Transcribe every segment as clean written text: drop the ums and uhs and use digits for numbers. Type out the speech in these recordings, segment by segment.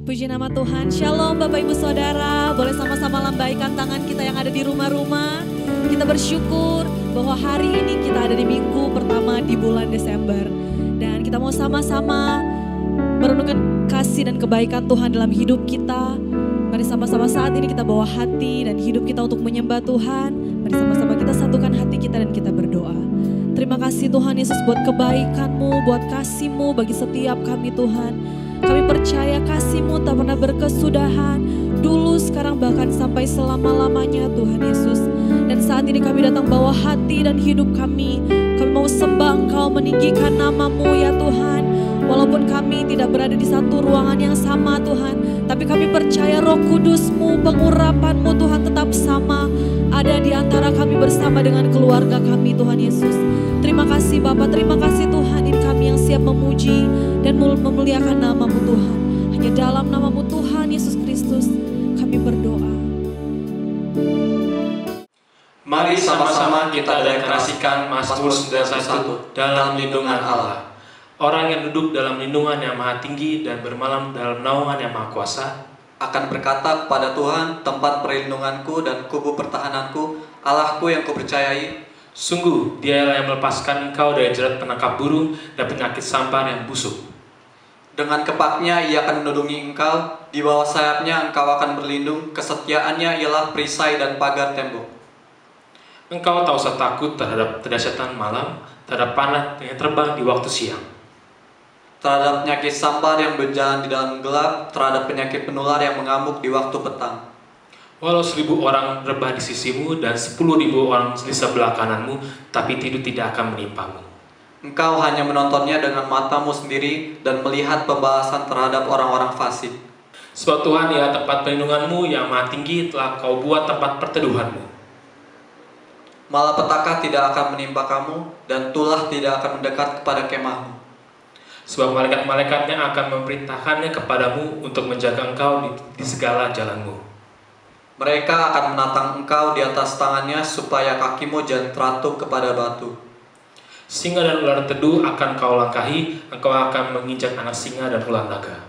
Puji nama Tuhan. Shalom Bapak Ibu Saudara. Boleh sama-sama lambaikan tangan kita yang ada di rumah-rumah. Kita bersyukur bahwa hari ini kita ada di minggu pertama di bulan Desember. Dan kita mau sama-sama merenungkan kasih dan kebaikan Tuhan dalam hidup kita. Mari sama-sama saat ini kita bawa hati dan hidup kita untuk menyembah Tuhan. Mari sama-sama kita satukan hati kita dan kita berdoa. Terima kasih Tuhan Yesus buat kebaikan-Mu, buat kasih-Mu bagi setiap kami Tuhan. Kami percaya kasih-Mu tak pernah berkesudahan, dulu, sekarang, bahkan sampai selama-lamanya Tuhan Yesus. Dan saat ini kami datang bawa hati dan hidup kami. Kami mau sembah Engkau, meninggikan nama-Mu ya Tuhan. Walaupun kami tidak berada di satu ruangan yang sama Tuhan, tapi kami percaya Roh Kudus-Mu, pengurapan-Mu Tuhan tetap sama. Ada di antara kami bersama dengan keluarga kami Tuhan Yesus. Terima kasih Bapa, terima kasih Tuhan. Ini kami yang siap memuji dan memuliakan nama-Mu Tuhan. Hanya dalam nama-Mu Tuhan Yesus Kristus kami berdoa. Mari sama-sama kita deklarasikan Mazmur 91 dalam lindungan Allah. Orang yang duduk dalam lindungan yang maha tinggi dan bermalam dalam naungan yang maha kuasa akan berkata kepada Tuhan, tempat perlindunganku dan kubu pertahananku, Allahku yang kupercayai. Sungguh, Dialah yang melepaskan engkau dari jerat penangkap burung dan penyakit sambar yang busuk. Dengan kepaknya ia akan menudungi engkau, di bawah sayapnya engkau akan berlindung, kesetiaannya ialah perisai dan pagar tembok. Engkau tak usah takut terhadap kedahsyatan malam, terhadap panah yang terbang di waktu siang, terhadap penyakit sambar yang berjalan di dalam gelap, terhadap penyakit penular yang mengamuk di waktu petang. Walau 1000 orang rebah di sisimu dan 10.000 orang di sebelah kananmu, tapi tidur tidak akan menimpamu. Engkau hanya menontonnya dengan matamu sendiri dan melihat pembalasan terhadap orang-orang fasik. Sebab Tuhan ialah tempat perlindunganmu yang maha tinggi, telah kau buat tempat perteduhanmu. Malapetaka tidak akan menimpa kamu, dan tulah tidak akan mendekat kepada kemahmu. Sebab malaikat-malaikatnya akan memerintahkannya kepadamu untuk menjaga engkau di segala jalanmu. Mereka akan menatang engkau di atas tangannya supaya kakimu jangan teratuk kepada batu. Singa dan ular teduh akan kau langkahi, engkau akan menginjak anak singa dan ular naga.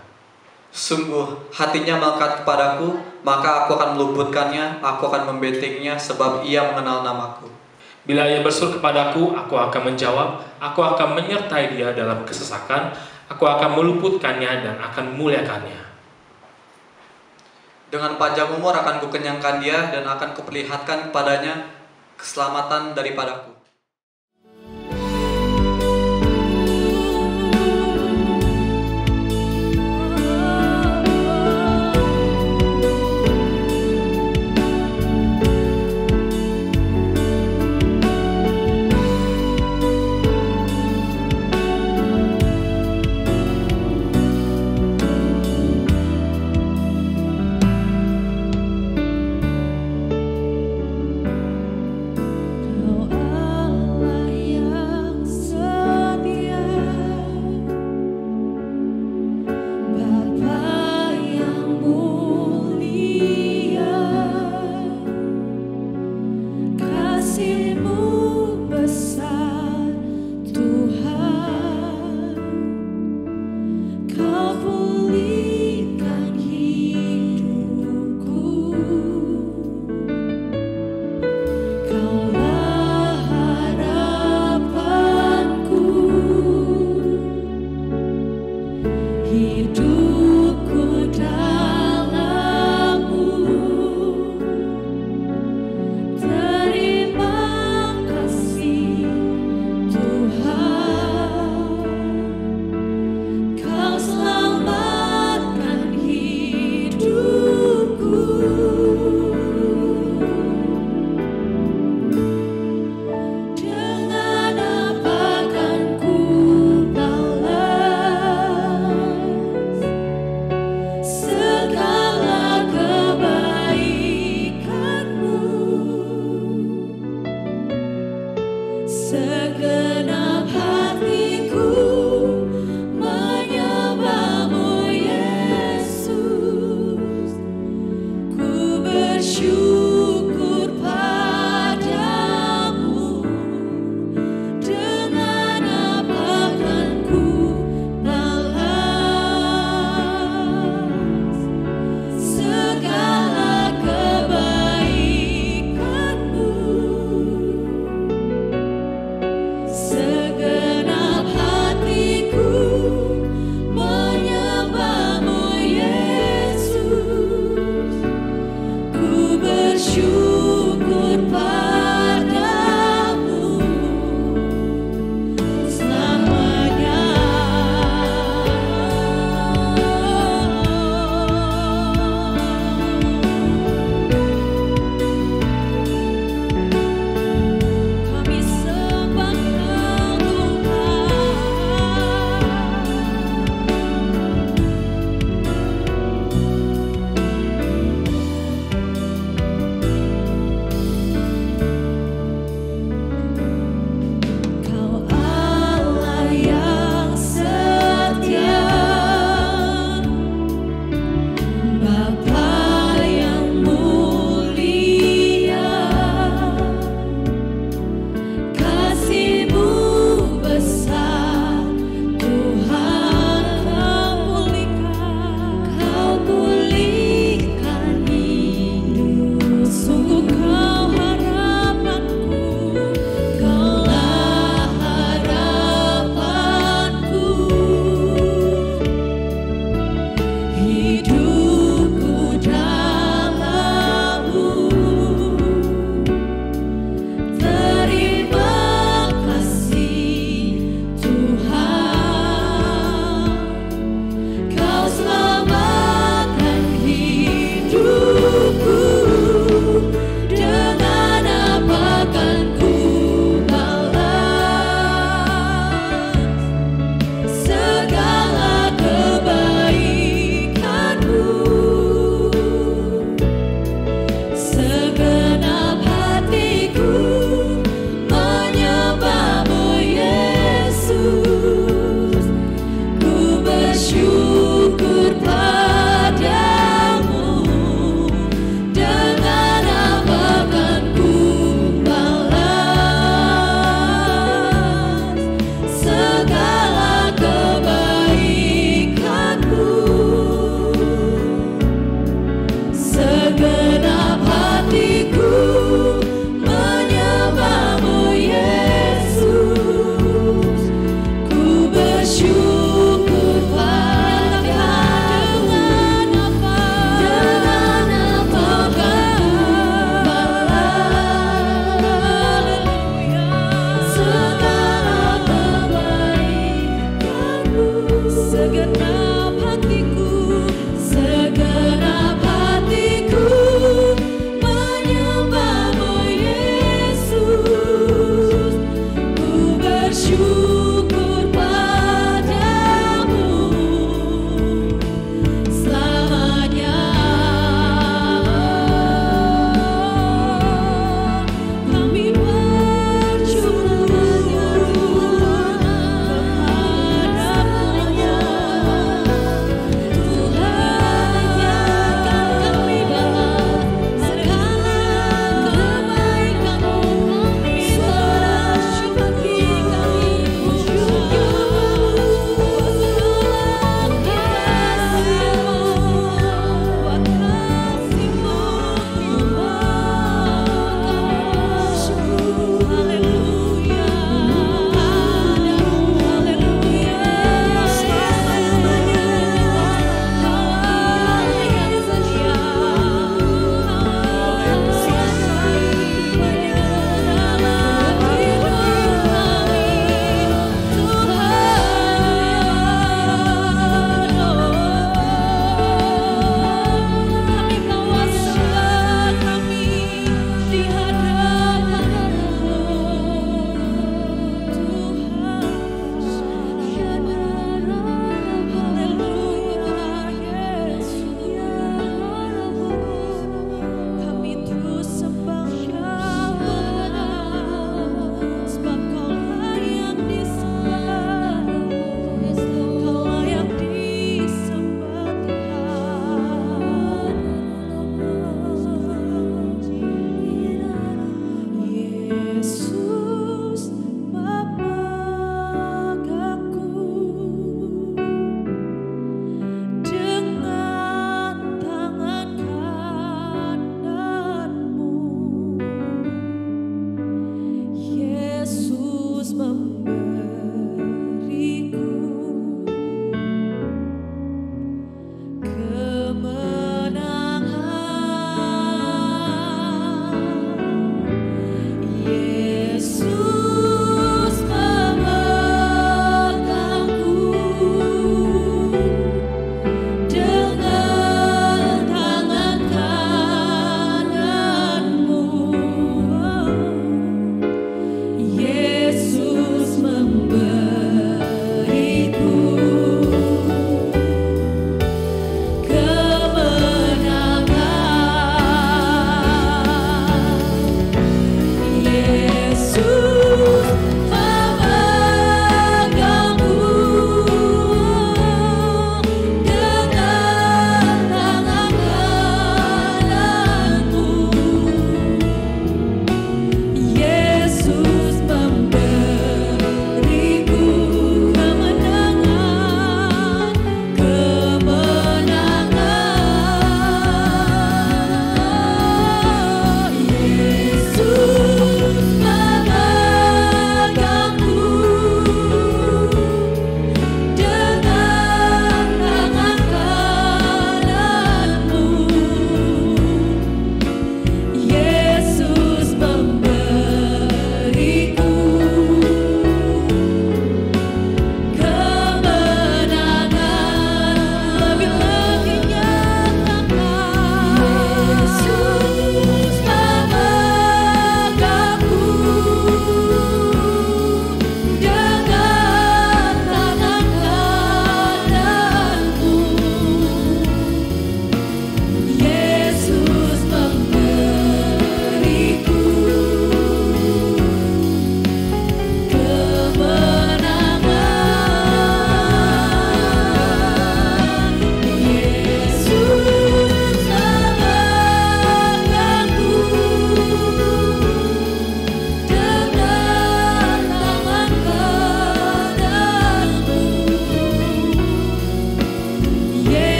Sungguh, hatinya melekat kepadaku, maka aku akan meluputkannya, aku akan membentenginya sebab ia mengenal namaku. Bila ia berseru kepadaku, aku akan menjawab, aku akan menyertai dia dalam kesesakan, aku akan meluputkannya dan akan memuliakannya. Dengan panjang umur akan kukenyangkan dia dan akan kuperlihatkan kepadanya keselamatan daripadaku.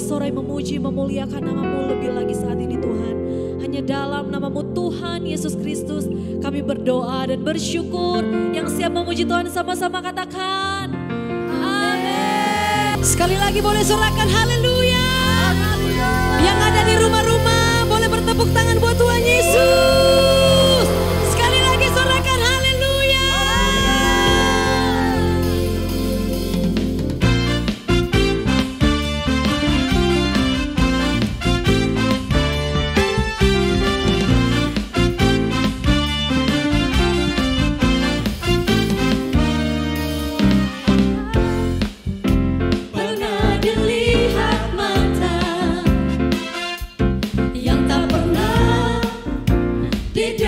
bersorai memuji, memuliakan nama-Mu lebih lagi saat ini Tuhan. Hanya dalam nama-Mu Tuhan Yesus Kristus kami berdoa dan bersyukur. Yang siap memuji Tuhan sama-sama katakan amin. Sekali lagi boleh sorakan haleluya. Yang ada di rumah-rumah boleh bertepuk tangan buat Tuhan Yesus. Sekali lagi sorakan haleluya. Pernah dilihat mata yang tak pernah didengar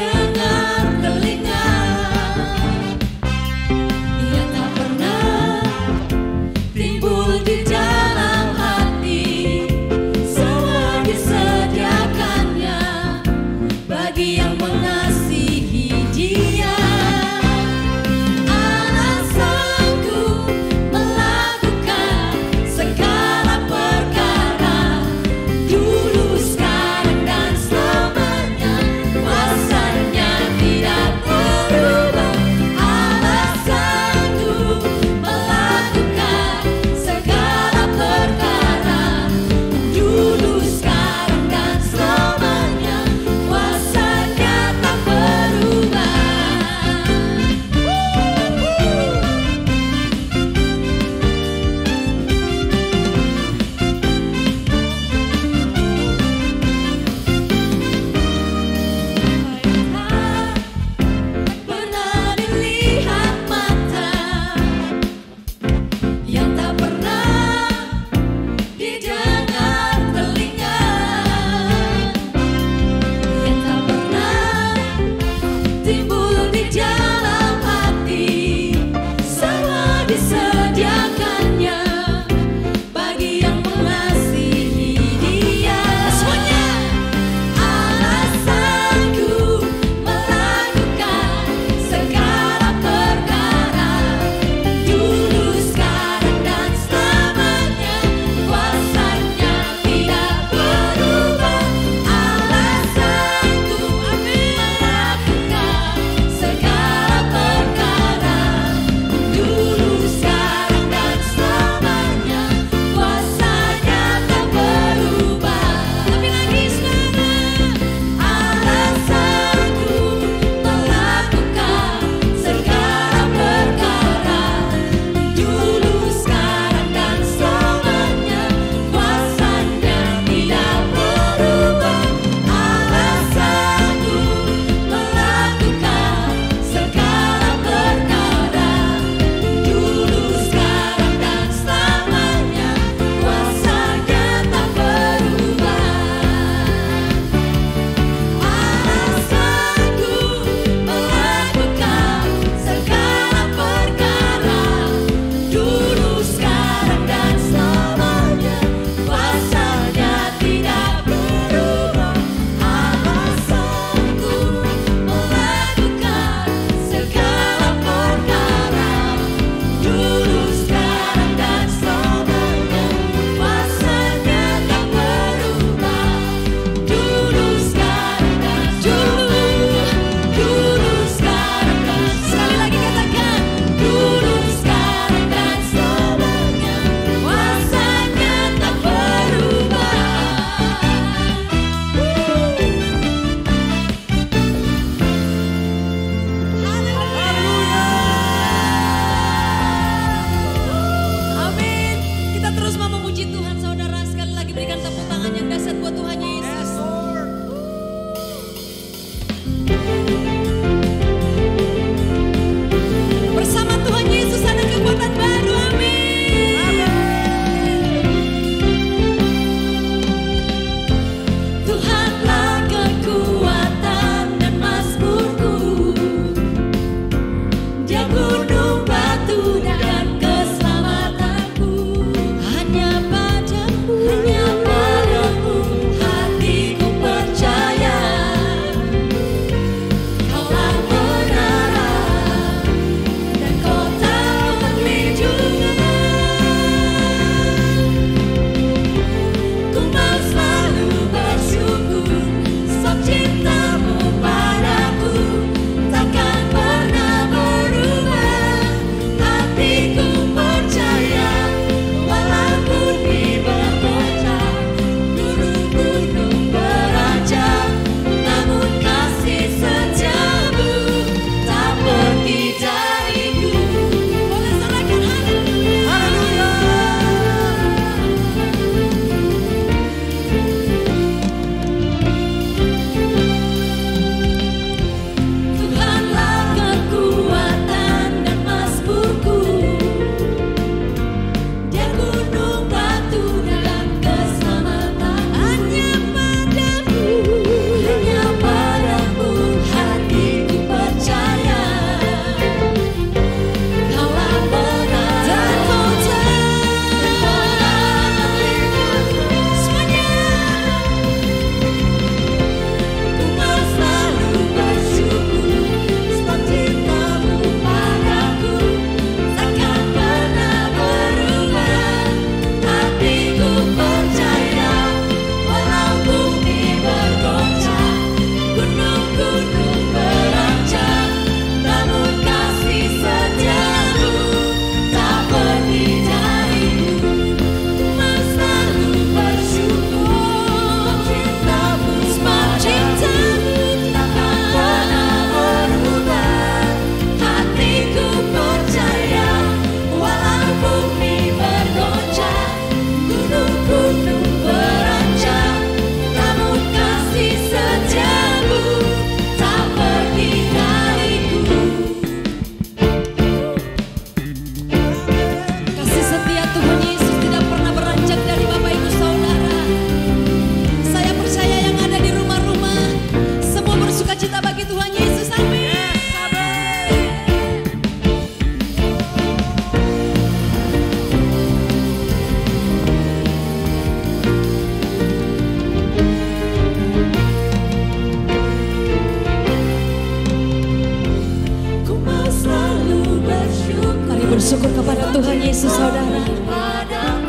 Bersyukur kepada Tuhan Yesus saudara.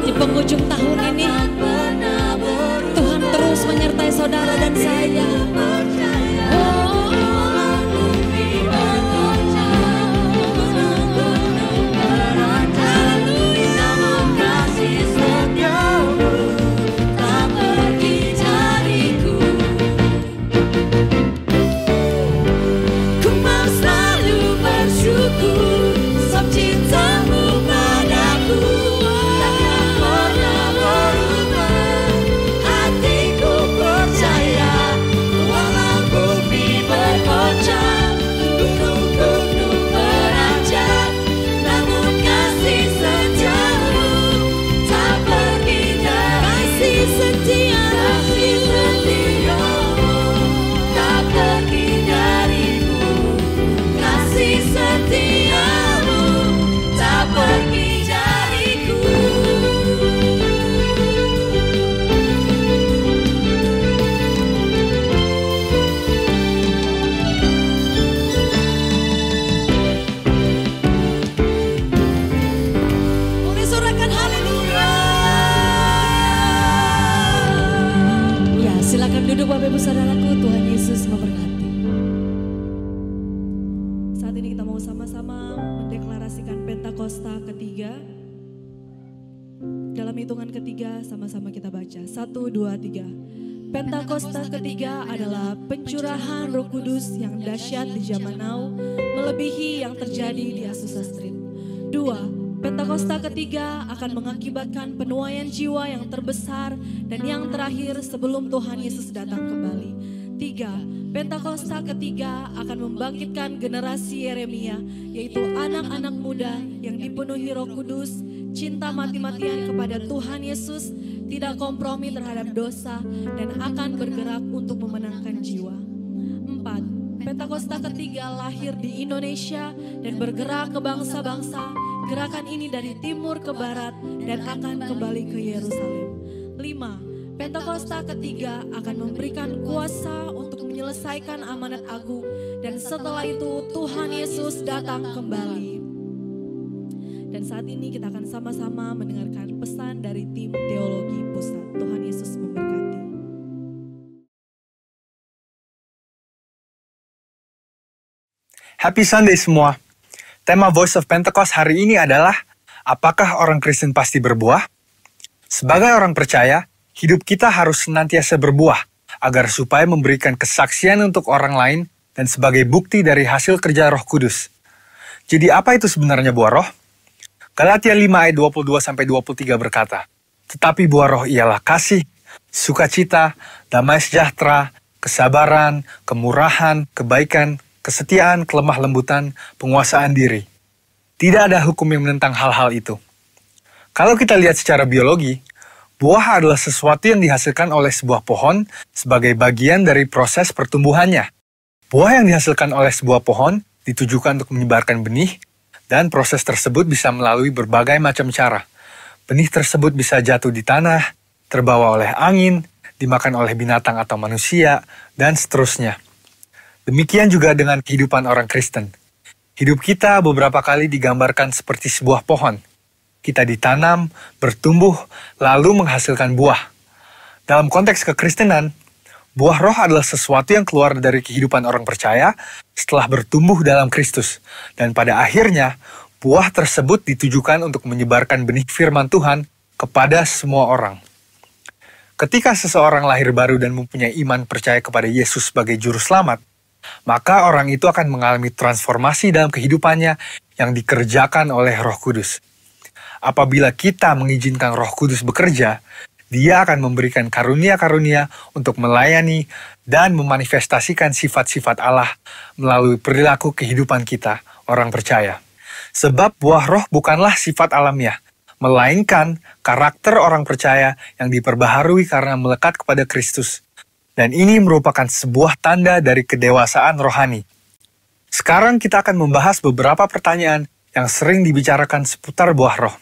Di penghujung tahun ini Tuhan terus menyertai saudara dan saya. Duduk Bapak Ibu Saudaraku, Tuhan Yesus memberkati. Saat ini kita mau sama-sama mendeklarasikan Pentakosta ketiga. Dalam hitungan ketiga sama-sama kita baca. 1, 2, 3. Pentakosta ketiga adalah pencurahan Roh Kudus yang dahsyat di zaman now, melebihi yang terjadi di Azusa Street. 2. Pentakosta ketiga akan mengakibatkan penuaian jiwa yang terbesar dan yang terakhir sebelum Tuhan Yesus datang kembali. 3. Pentakosta ketiga akan membangkitkan generasi Yeremia, yaitu anak-anak muda yang dipenuhi Roh Kudus, cinta mati-matian kepada Tuhan Yesus, tidak kompromi terhadap dosa, dan akan bergerak untuk memenangkan jiwa. 4. Pentakosta ketiga lahir di Indonesia dan bergerak ke bangsa-bangsa. Gerakan ini dari timur ke barat dan akan kembali ke Yerusalem. 5. Pentakosta ketiga akan memberikan kuasa untuk menyelesaikan amanat agung dan setelah itu Tuhan Yesus datang kembali. Dan saat ini kita akan sama-sama mendengarkan pesan dari tim Teologi Pusat. Tuhan Yesus memberkati. Happy Sunday semua. Tema Voice of Pentecost hari ini adalah, apakah orang Kristen pasti berbuah? Sebagai orang percaya, hidup kita harus senantiasa berbuah, agar supaya memberikan kesaksian untuk orang lain dan sebagai bukti dari hasil kerja Roh Kudus. Jadi apa itu sebenarnya buah roh? Galatia 5 ayat 22-23 berkata, tetapi buah roh ialah kasih, sukacita, damai sejahtera, kesabaran, kemurahan, kebaikan, kesetiaan, kelemah lembutan, penguasaan diri. Tidak ada hukum yang menentang hal-hal itu. Kalau kita lihat secara biologi, buah adalah sesuatu yang dihasilkan oleh sebuah pohon sebagai bagian dari proses pertumbuhannya. Buah yang dihasilkan oleh sebuah pohon ditujukan untuk menyebarkan benih, dan proses tersebut bisa melalui berbagai macam cara. Benih tersebut bisa jatuh di tanah, terbawa oleh angin, dimakan oleh binatang atau manusia, dan seterusnya. Demikian juga dengan kehidupan orang Kristen. Hidup kita beberapa kali digambarkan seperti sebuah pohon. Kita ditanam, bertumbuh, lalu menghasilkan buah. Dalam konteks kekristenan, buah roh adalah sesuatu yang keluar dari kehidupan orang percaya setelah bertumbuh dalam Kristus. Dan pada akhirnya, buah tersebut ditujukan untuk menyebarkan benih firman Tuhan kepada semua orang. Ketika seseorang lahir baru dan mempunyai iman percaya kepada Yesus sebagai juru selamat, maka orang itu akan mengalami transformasi dalam kehidupannya yang dikerjakan oleh Roh Kudus. Apabila kita mengizinkan Roh Kudus bekerja, Dia akan memberikan karunia-karunia untuk melayani dan memanifestasikan sifat-sifat Allah melalui perilaku kehidupan kita, orang percaya. Sebab buah roh bukanlah sifat alamiah, melainkan karakter orang percaya yang diperbaharui karena melekat kepada Kristus. Dan ini merupakan sebuah tanda dari kedewasaan rohani. Sekarang kita akan membahas beberapa pertanyaan yang sering dibicarakan seputar buah roh.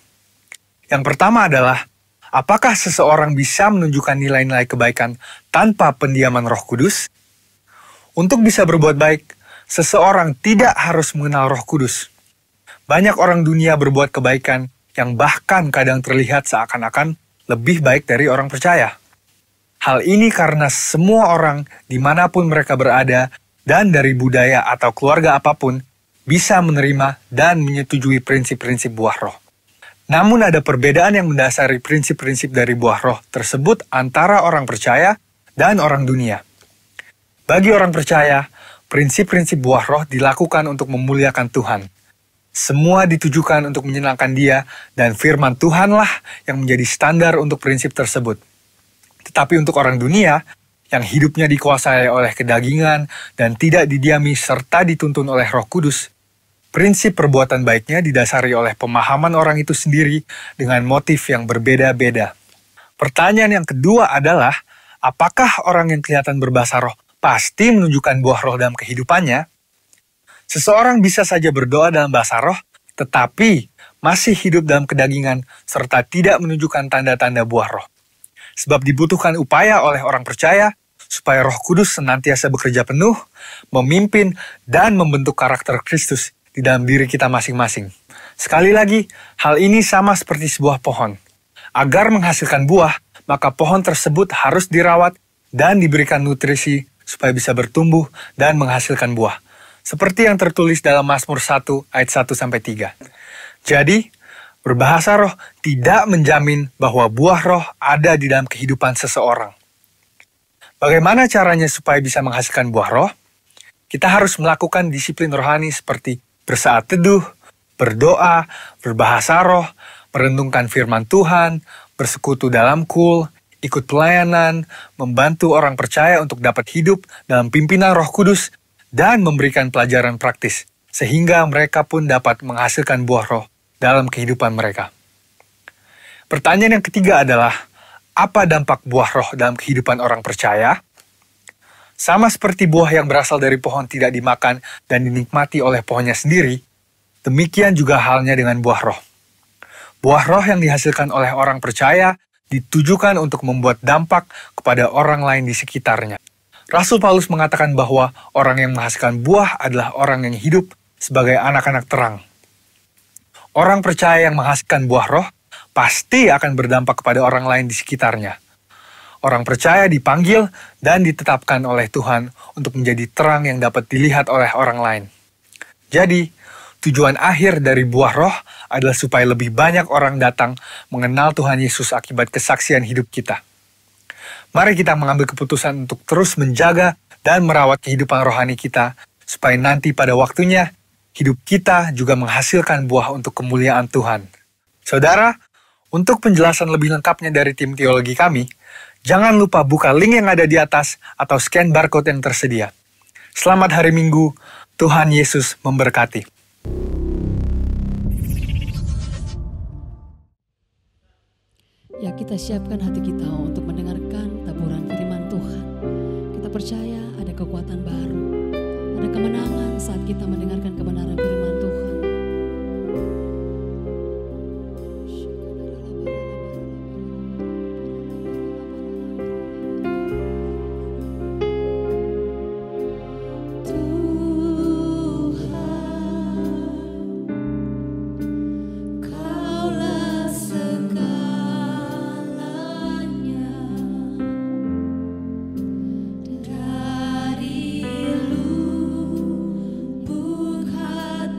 Yang pertama adalah, apakah seseorang bisa menunjukkan nilai-nilai kebaikan tanpa pendiaman Roh Kudus? Untuk bisa berbuat baik, seseorang tidak harus mengenal Roh Kudus. Banyak orang dunia berbuat kebaikan yang bahkan kadang terlihat seakan-akan lebih baik dari orang percaya. Hal ini karena semua orang dimanapun mereka berada dan dari budaya atau keluarga apapun bisa menerima dan menyetujui prinsip-prinsip buah roh. Namun ada perbedaan yang mendasari prinsip-prinsip dari buah roh tersebut antara orang percaya dan orang dunia. Bagi orang percaya, prinsip-prinsip buah roh dilakukan untuk memuliakan Tuhan. Semua ditujukan untuk menyenangkan Dia, dan firman Tuhanlah yang menjadi standar untuk prinsip tersebut. Tetapi untuk orang dunia, yang hidupnya dikuasai oleh kedagingan dan tidak didiami serta dituntun oleh Roh Kudus, prinsip perbuatan baiknya didasari oleh pemahaman orang itu sendiri dengan motif yang berbeda-beda. Pertanyaan yang kedua adalah, apakah orang yang kelihatan berbahasa roh pasti menunjukkan buah roh dalam kehidupannya? Seseorang bisa saja berdoa dalam bahasa roh, tetapi masih hidup dalam kedagingan serta tidak menunjukkan tanda-tanda buah roh. Sebab dibutuhkan upaya oleh orang percaya supaya Roh Kudus senantiasa bekerja penuh, memimpin, dan membentuk karakter Kristus di dalam diri kita masing-masing. Sekali lagi, hal ini sama seperti sebuah pohon. Agar menghasilkan buah, maka pohon tersebut harus dirawat dan diberikan nutrisi supaya bisa bertumbuh dan menghasilkan buah. Seperti yang tertulis dalam Mazmur 1 ayat 1-3. Jadi, berbahasa roh tidak menjamin bahwa buah roh ada di dalam kehidupan seseorang. Bagaimana caranya supaya bisa menghasilkan buah roh? Kita harus melakukan disiplin rohani seperti bersaat teduh, berdoa, berbahasa roh, merenungkan firman Tuhan, bersekutu dalam kul, ikut pelayanan, membantu orang percaya untuk dapat hidup dalam pimpinan Roh Kudus, dan memberikan pelajaran praktis, sehingga mereka pun dapat menghasilkan buah roh dalam kehidupan mereka. Pertanyaan yang ketiga adalah, apa dampak buah roh dalam kehidupan orang percaya? Sama seperti buah yang berasal dari pohon tidak dimakan dan dinikmati oleh pohonnya sendiri, demikian juga halnya dengan buah roh. Buah roh yang dihasilkan oleh orang percaya ditujukan untuk membuat dampak kepada orang lain di sekitarnya. Rasul Paulus mengatakan bahwa orang yang menghasilkan buah adalah orang yang hidup sebagai anak-anak terang. Orang percaya yang menghasilkan buah roh pasti akan berdampak kepada orang lain di sekitarnya. Orang percaya dipanggil dan ditetapkan oleh Tuhan untuk menjadi terang yang dapat dilihat oleh orang lain. Jadi, tujuan akhir dari buah roh adalah supaya lebih banyak orang datang mengenal Tuhan Yesus akibat kesaksian hidup kita. Mari kita mengambil keputusan untuk terus menjaga dan merawat kehidupan rohani kita, supaya nanti pada waktunya, hidup kita juga menghasilkan buah untuk kemuliaan Tuhan. Saudara, untuk penjelasan lebih lengkapnya dari tim teologi kami, jangan lupa buka link yang ada di atas atau scan barcode yang tersedia. Selamat hari Minggu, Tuhan Yesus memberkati. Ya, kita siapkan hati kita untuk mendengarkan taburan firman Tuhan. Kita percaya ada kekuatan baru, ada kemenangan saat kita mendengarkan kebenaran firman Tuhan. Buka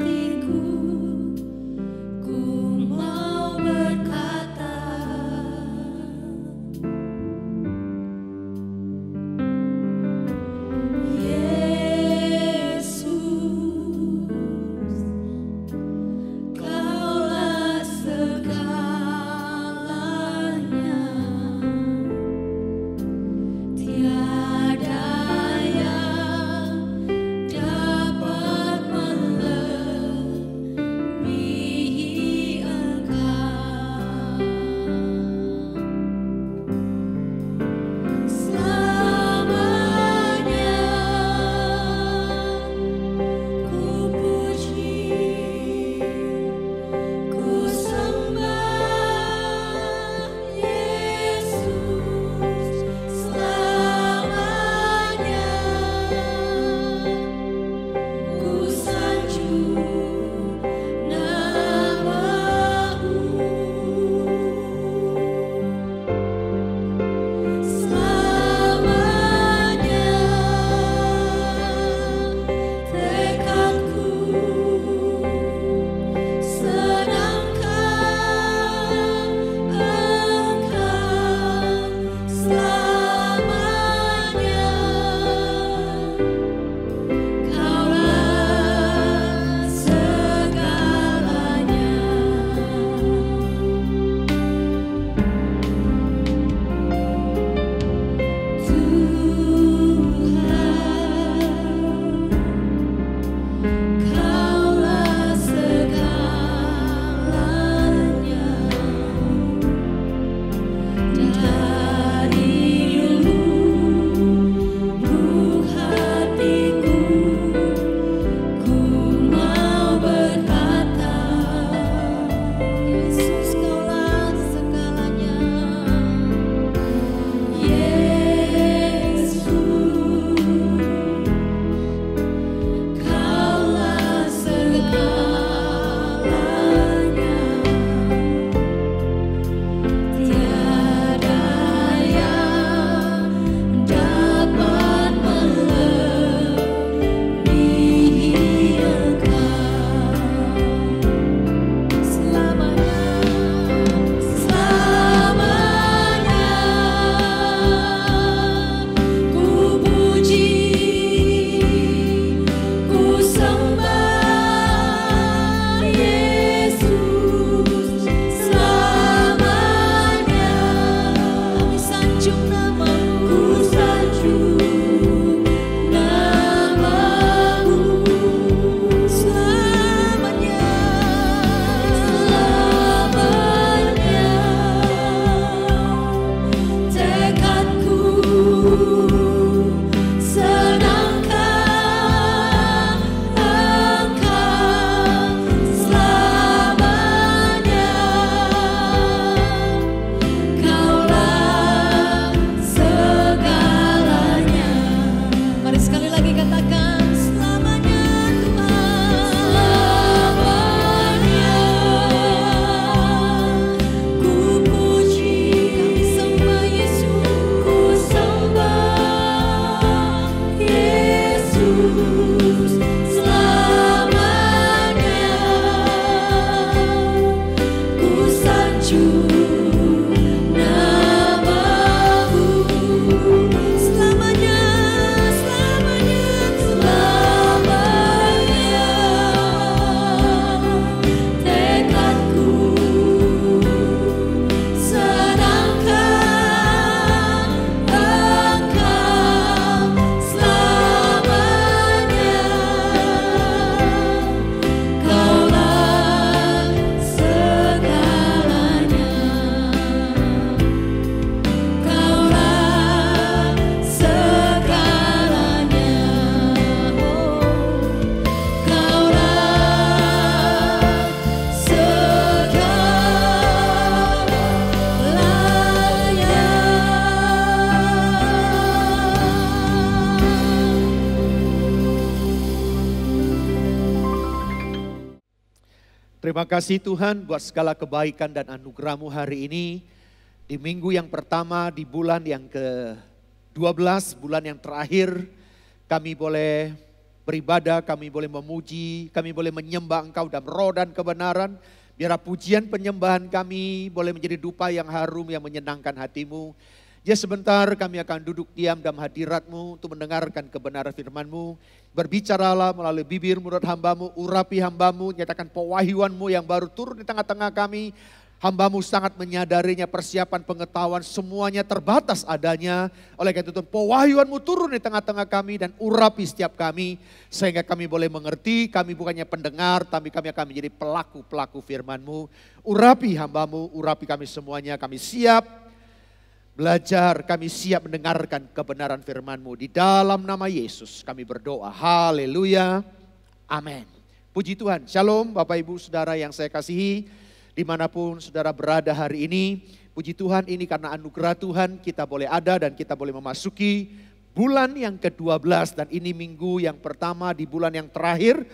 Terima kasih Tuhan buat segala kebaikan dan anugerah-Mu hari ini. Di minggu yang pertama, di bulan yang ke-12, bulan yang terakhir, kami boleh beribadah, kami boleh memuji, kami boleh menyembah Engkau dalam roh dan kebenaran. Biar pujian penyembahan kami boleh menjadi dupa yang harum yang menyenangkan hati-Mu. Ya sebentar kami akan duduk diam dalam hadirat-Mu untuk mendengarkan kebenaran firman-Mu. Berbicaralah melalui bibir mulut hamba-Mu, urapi hamba-Mu, nyatakan pewahyuan-Mu yang baru turun di tengah-tengah kami. Hamba-Mu sangat menyadarinya, persiapan pengetahuan semuanya terbatas adanya. Oleh karena itu pewahyuan-Mu turun di tengah-tengah kami dan urapi setiap kami. Sehingga kami boleh mengerti, kami bukannya pendengar, tapi kami akan menjadi pelaku-pelaku firman-Mu. Urapi hamba-Mu, urapi kami semuanya, kami siap belajar, kami siap mendengarkan kebenaran firman-Mu. Di dalam nama Yesus kami berdoa. Haleluya. Amin. Puji Tuhan. Shalom Bapak Ibu Saudara yang saya kasihi. Dimanapun saudara berada hari ini. Puji Tuhan, ini karena anugerah Tuhan kita boleh ada dan kita boleh memasuki bulan yang ke-12. Dan ini minggu yang pertama di bulan yang terakhir.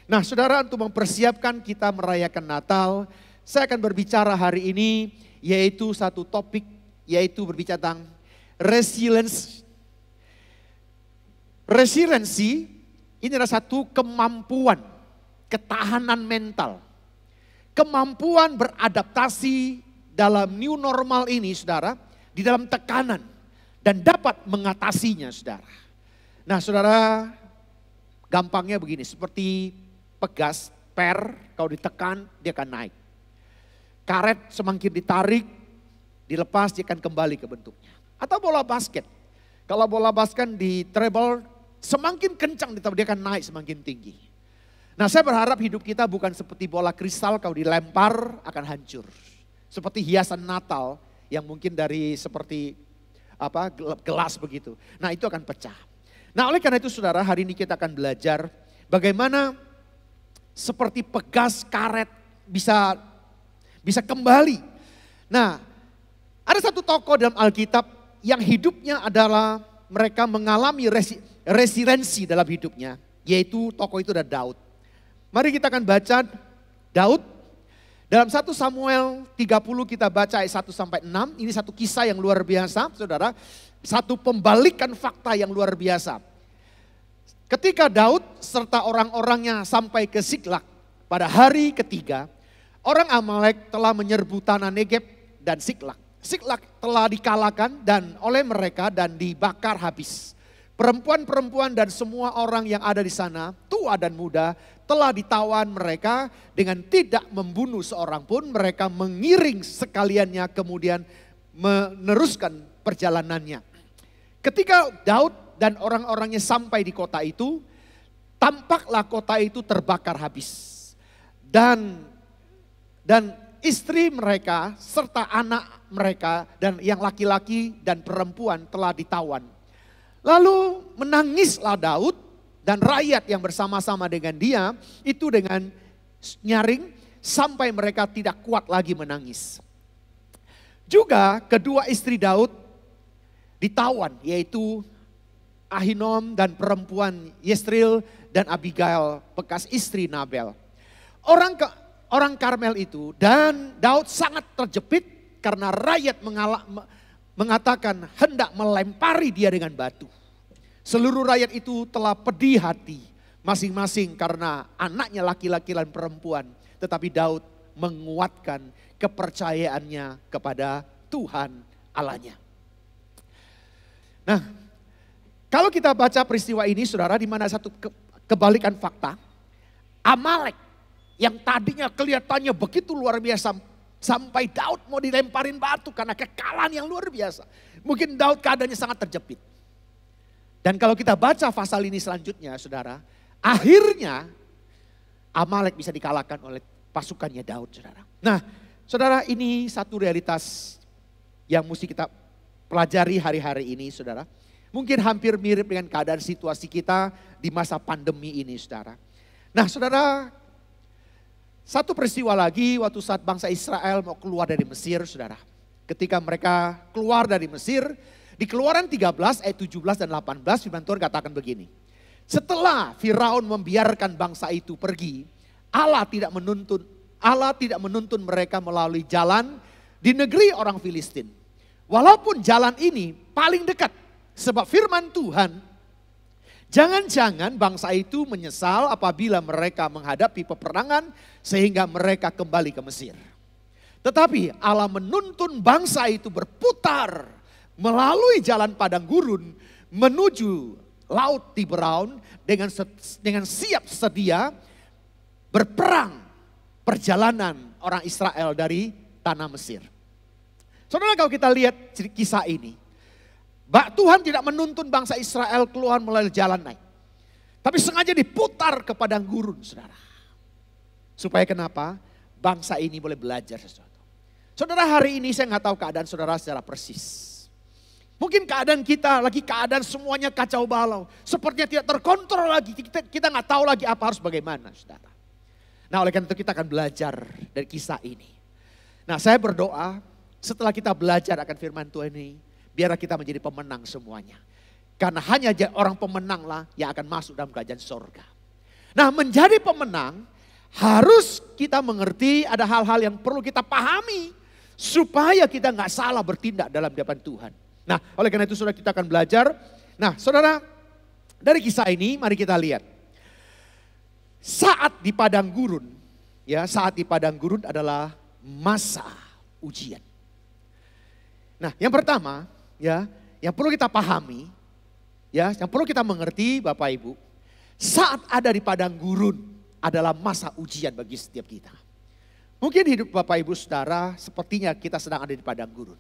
Nah saudara, untuk mempersiapkan kita merayakan Natal, saya akan berbicara hari ini yaitu satu topik, yaitu berbicara tentang resilience. Resiliensi ini adalah satu kemampuan, ketahanan mental. Kemampuan beradaptasi dalam new normal ini saudara, di dalam tekanan. Dan dapat mengatasinya saudara. Nah saudara, gampangnya begini, seperti pegas, kalau ditekan dia akan naik. Karet semakin ditarik, dilepas dia akan kembali ke bentuknya. Atau bola basket. Kalau bola basket di treble semakin kencang dia akan naik semakin tinggi. Nah saya berharap hidup kita bukan seperti bola kristal kalau dilempar akan hancur. Seperti hiasan Natal yang mungkin dari seperti gelas begitu. Nah itu akan pecah. Nah oleh karena itu saudara, hari ini kita akan belajar bagaimana seperti pegas karet bisa kembali. Nah ada satu tokoh dalam Alkitab yang hidupnya adalah mereka mengalami resiliensi dalam hidupnya. Yaitu tokoh itu adalah Daud. Mari kita akan baca Daud. Dalam 1 Samuel 30 kita baca ayat 1 sampai 6. Ini satu kisah yang luar biasa saudara. Satu pembalikan fakta yang luar biasa. Ketika Daud serta orang-orangnya sampai ke Siklak pada hari ketiga. Orang Amalek telah menyerbu tanah Negeb dan Siklak. Siklak telah dikalahkan dan oleh mereka dan dibakar habis. Perempuan-perempuan dan semua orang yang ada di sana, tua dan muda, telah ditawan mereka dengan tidak membunuh seorang pun. Mereka mengiring sekaliannya kemudian meneruskan perjalanannya. Ketika Daud dan orang-orangnya sampai di kota itu, tampaklah kota itu terbakar habis. Dan istri mereka serta anak mereka dan yang laki-laki dan perempuan telah ditawan. Lalu menangislah Daud dan rakyat yang bersama-sama dengan dia itu dengan nyaring sampai mereka tidak kuat lagi menangis. Juga kedua istri Daud ditawan, yaitu Ahinoam dan perempuan Yesril dan Abigail bekas istri Nabel. Orang Karmel itu dan Daud sangat terjepit karena rakyat mengatakan hendak melempari dia dengan batu. Seluruh rakyat itu telah pedih hati masing-masing karena anaknya laki-laki dan perempuan. Tetapi Daud menguatkan kepercayaannya kepada Tuhan Allahnya. Nah, kalau kita baca peristiwa ini saudara, di mana satu kebalikan fakta, Amalek yang tadinya kelihatannya begitu luar biasa, sampai Daud mau dilemparin batu karena kekalahan yang luar biasa. Mungkin Daud keadaannya sangat terjepit. Dan kalau kita baca pasal ini selanjutnya saudara, akhirnya Amalek bisa dikalahkan oleh pasukannya Daud saudara. Nah saudara, ini satu realitas yang mesti kita pelajari hari-hari ini saudara. Mungkin hampir mirip dengan keadaan situasi kita di masa pandemi ini saudara. Nah saudara, satu peristiwa lagi waktu saat bangsa Israel mau keluar dari Mesir saudara. Ketika mereka keluar dari Mesir, di Keluaran 13 ayat 17 dan 18 firman Tuhan katakan begini. Setelah Firaun membiarkan bangsa itu pergi, Allah tidak menuntun mereka melalui jalan di negeri orang Filistin. Walaupun jalan ini paling dekat, sebab firman Tuhan, jangan-jangan bangsa itu menyesal apabila mereka menghadapi peperangan sehingga mereka kembali ke Mesir. Tetapi Allah menuntun bangsa itu berputar melalui jalan padang gurun menuju laut Tiberon dengan siap sedia berperang perjalanan orang Israel dari tanah Mesir. Saudara, kalau kita lihat kisah ini, Tuhan tidak menuntun bangsa Israel keluar melalui jalan naik. Tapi sengaja diputar ke padang gurun saudara. Supaya kenapa? Bangsa ini boleh belajar sesuatu. Saudara, hari ini saya nggak tahu keadaan saudara secara persis. Mungkin keadaan kita lagi keadaan semuanya kacau balau. Sepertinya tidak terkontrol lagi. Kita nggak tahu lagi apa harus bagaimana saudara. Nah oleh karena itu kita akan belajar dari kisah ini. Nah saya berdoa setelah kita belajar akan firman Tuhan ini, biarlah kita menjadi pemenang semuanya. Karena hanya orang pemenanglah yang akan masuk dalam kerajaan sorga. Nah menjadi pemenang harus kita mengerti ada hal-hal yang perlu kita pahami. Supaya kita nggak salah bertindak dalam hadapan Tuhan. Nah oleh karena itu saudara kita akan belajar. Nah saudara, dari kisah ini mari kita lihat. Saat di padang gurun, ya saat di padang gurun adalah masa ujian. Nah yang pertama ya, yang perlu kita pahami, ya yang perlu kita mengerti Bapak Ibu, saat ada di padang gurun adalah masa ujian bagi setiap kita. Mungkin hidup Bapak Ibu Saudara sepertinya kita sedang ada di padang gurun.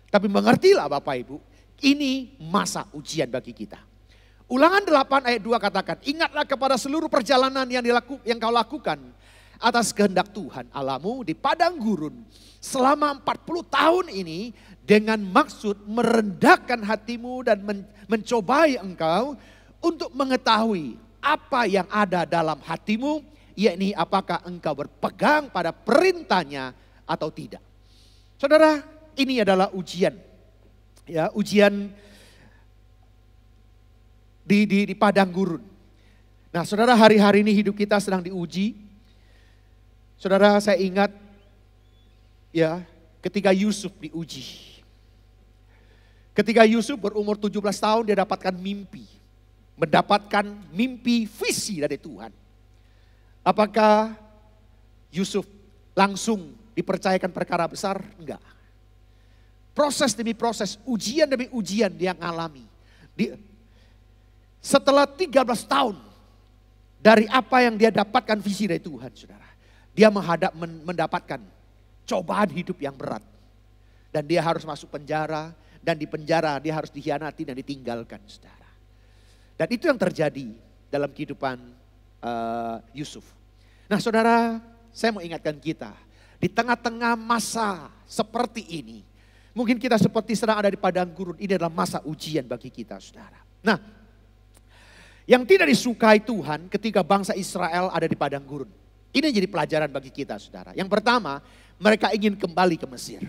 Tapi mengertilah Bapak Ibu, ini masa ujian bagi kita. Ulangan 8 ayat 2 katakan, ingatlah kepada seluruh perjalanan yang kau lakukan atas kehendak Tuhan Allahmu di padang gurun selama 40 tahun ini dengan maksud merendahkan hatimu dan mencobai engkau untuk mengetahui apa yang ada dalam hatimu, yakni apakah engkau berpegang pada perintahnya atau tidak. Saudara, ini adalah ujian. Ya, ujian di padang gurun. Nah saudara, hari-hari ini hidup kita sedang diuji. Saudara, saya ingat ya ketika Yusuf diuji. Ketika Yusuf berumur 17 tahun dia dapatkan mimpi. Mendapatkan mimpi visi dari Tuhan. Apakah Yusuf langsung dipercayakan perkara besar? Enggak. Proses demi proses, ujian demi ujian dia alami. Setelah 13 tahun dari apa yang dia dapatkan visi dari Tuhan, saudara. Dia mendapatkan cobaan hidup yang berat. Dan dia harus masuk penjara, dan di penjara dia harus dikhianati dan ditinggalkan, saudara. Dan itu yang terjadi dalam kehidupan Yusuf. Nah saudara, saya mau ingatkan kita, di tengah-tengah masa seperti ini, mungkin kita seperti sedang ada di padang gurun, ini adalah masa ujian bagi kita saudara. Nah, yang tidak disukai Tuhan ketika bangsa Israel ada di padang gurun. Ini jadi pelajaran bagi kita saudara. Yang pertama, mereka ingin kembali ke Mesir.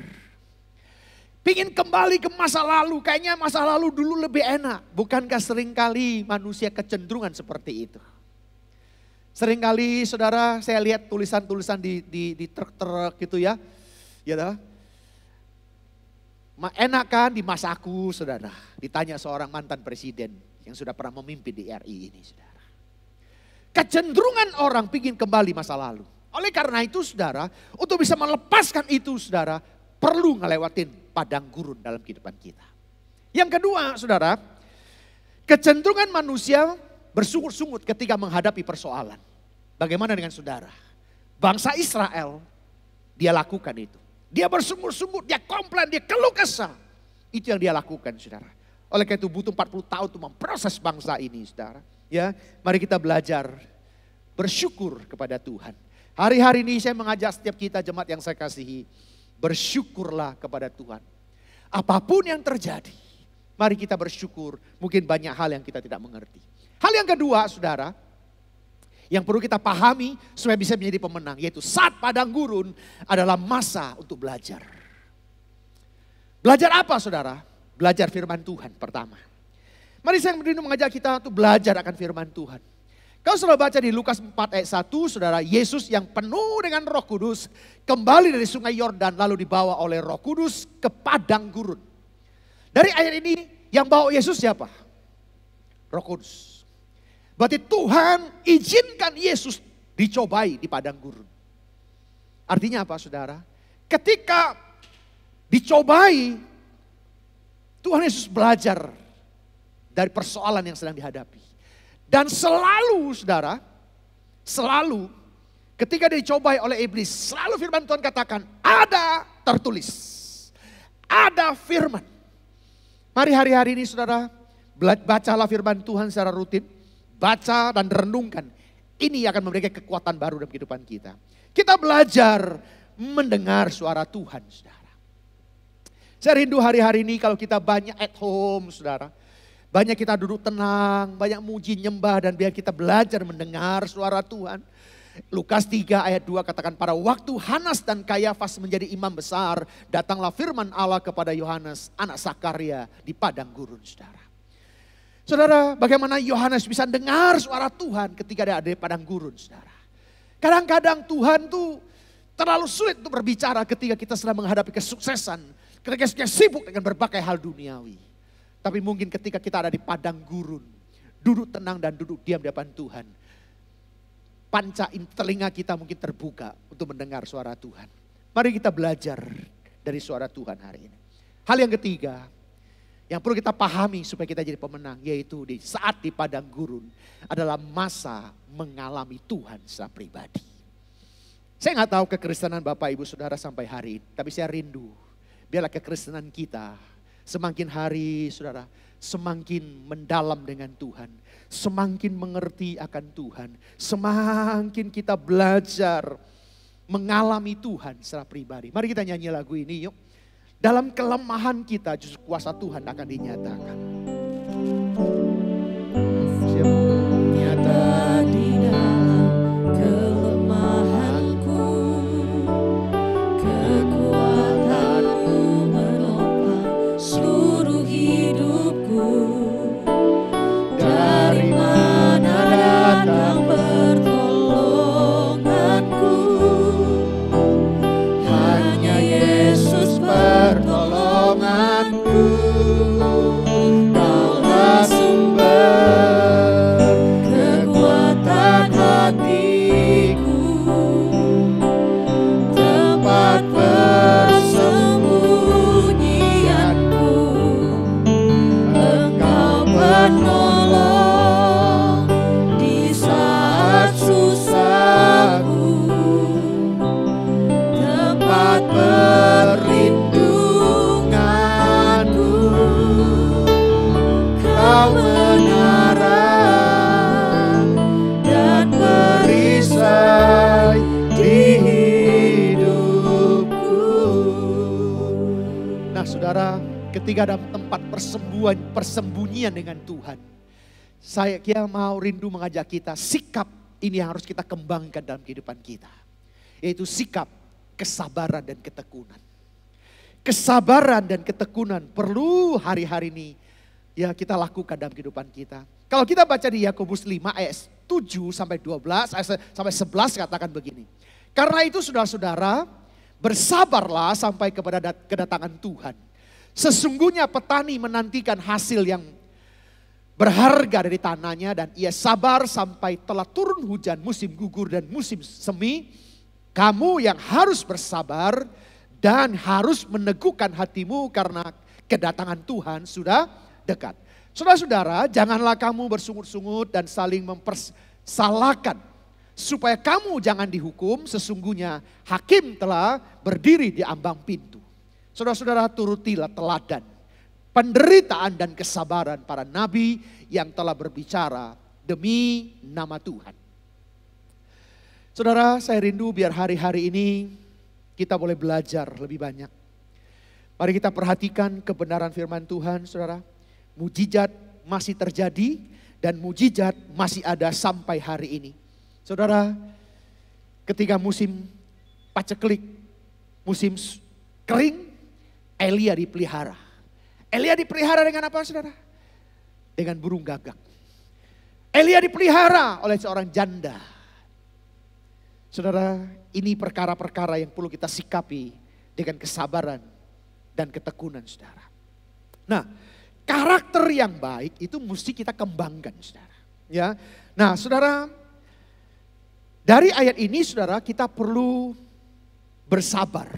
Pingin kembali ke masa lalu, kayaknya masa lalu dulu lebih enak. Bukankah seringkali manusia kecenderungan seperti itu? Seringkali saudara saya lihat tulisan-tulisan di truk-truk gitu ya. Ya, enak kan di masaku saudara. Ditanya seorang mantan presiden yang sudah pernah memimpin di RI ini saudara. Kecenderungan orang pingin kembali masa lalu. Oleh karena itu saudara, untuk bisa melepaskan itu saudara, perlu ngelewatin padang gurun dalam kehidupan kita. Yang kedua saudara, kecenderungan manusia bersungut-sungut ketika menghadapi persoalan. Bagaimana dengan saudara? Bangsa Israel, dia lakukan itu. Dia bersungut-sungut, dia komplain, dia keluh kesah. Itu yang dia lakukan saudara. Oleh karena itu butuh 40 tahun untuk memproses bangsa ini saudara. Ya, mari kita belajar bersyukur kepada Tuhan. Hari-hari ini saya mengajak setiap kita jemaat yang saya kasihi, bersyukurlah kepada Tuhan. Apapun yang terjadi, mari kita bersyukur. Mungkin banyak hal yang kita tidak mengerti. Hal yang kedua saudara, yang perlu kita pahami supaya bisa menjadi pemenang, yaitu saat padang gurun adalah masa untuk belajar. Belajar apa saudara? Belajar firman Tuhan pertama. Mari saya mengajak kita untuk belajar akan firman Tuhan. Kalau saudara baca di Lukas 4 ayat 1, saudara, Yesus yang penuh dengan Roh Kudus kembali dari sungai Yordan lalu dibawa oleh Roh Kudus ke padang gurun. Dari ayat ini yang bawa Yesus siapa? Roh Kudus. Berarti Tuhan izinkan Yesus dicobai di padang gurun. Artinya apa saudara? Ketika dicobai, Tuhan Yesus belajar dari persoalan yang sedang dihadapi. Dan selalu saudara, selalu ketika dicobai oleh iblis, selalu firman Tuhan katakan, ada tertulis, ada firman. Mari hari-hari ini saudara, bacalah firman Tuhan secara rutin, baca dan renungkan. Ini akan memberikan kekuatan baru dalam kehidupan kita. Kita belajar mendengar suara Tuhan saudara. Saya rindu hari-hari ini kalau kita banyak at home saudara. Banyak kita duduk tenang, banyak muji nyembah dan biar kita belajar mendengar suara Tuhan. Lukas 3 ayat 2 katakan pada waktu Hanas dan Kayafas menjadi imam besar, datanglah firman Allah kepada Yohanes anak Sakaria di padang gurun saudara. Saudara, bagaimana Yohanes bisa dengar suara Tuhan ketika dia ada di padang gurun saudara. Kadang-kadang Tuhan tuh terlalu sulit untuk berbicara ketika kita sedang menghadapi kesuksesan, ketika kita sibuk dengan berbagai hal duniawi. Tapi mungkin ketika kita ada di padang gurun, duduk tenang dan duduk diam di hadapan Tuhan, panca telinga kita mungkin terbuka untuk mendengar suara Tuhan. Mari kita belajar dari suara Tuhan hari ini. Hal yang ketiga, yang perlu kita pahami supaya kita jadi pemenang, yaitu di saat di padang gurun adalah masa mengalami Tuhan secara pribadi. Saya nggak tahu kekristenan Bapak Ibu Saudara sampai hari ini, tapi saya rindu biarlah kekristenan kita semakin hari saudara, semakin mendalam dengan Tuhan. Semakin mengerti akan Tuhan. Semakin kita belajar mengalami Tuhan secara pribadi. Mari kita nyanyi lagu ini yuk. Dalam kelemahan kita justru kuasa Tuhan akan dinyatakan. Nyata di dalam kelemahanku, kekuatanmu menopang seluruh hidupku. Dari mana datang pertolonganku? Hanya Yesus pertolonganku. Kaulah sumber kekuatan hatiku, tempat persembunyianku. Engkau penolong di saat susahku, tempat perlindunganku. Kau menara dan perisai di hidupku. Nah saudara, ketika ada tempat persembunyian dengan Tuhan, saya mau rindu mengajak kita, sikap ini yang harus kita kembangkan dalam kehidupan kita. Yaitu sikap kesabaran dan ketekunan. Kesabaran dan ketekunan perlu hari-hari ini ya kita lakukan dalam kehidupan kita. Kalau kita baca di Yakobus 5 ayat 7 sampai 12 sampai 11 katakan begini. Karena itu saudara-saudara, bersabarlah sampai kepada kedatangan Tuhan. Sesungguhnya petani menantikan hasil yang berharga dari tanahnya dan ia sabar sampai telah turun hujan musim gugur dan musim semi. Kamu yang harus bersabar dan harus meneguhkan hatimu karena kedatangan Tuhan sudah dekat. Saudara-saudara, janganlah kamu bersungut-sungut dan saling mempersalahkan. Supaya kamu jangan dihukum, sesungguhnya hakim telah berdiri di ambang pintu. Saudara-saudara, turutilah teladan, penderitaan dan kesabaran para nabi yang telah berbicara demi nama Tuhan. Saudara, saya rindu biar hari-hari ini kita boleh belajar lebih banyak. Mari kita perhatikan kebenaran firman Tuhan, saudara. Mujizat masih terjadi dan mujizat masih ada sampai hari ini. Saudara, ketika musim paceklik, musim kering, Elia dipelihara. Elia dipelihara dengan apa, saudara? Dengan burung gagak. Elia dipelihara oleh seorang janda. Saudara, ini perkara-perkara yang perlu kita sikapi dengan kesabaran dan ketekunan, saudara. Nah, karakter yang baik itu mesti kita kembangkan, saudara. Ya, nah, saudara, dari ayat ini, saudara, kita perlu bersabar.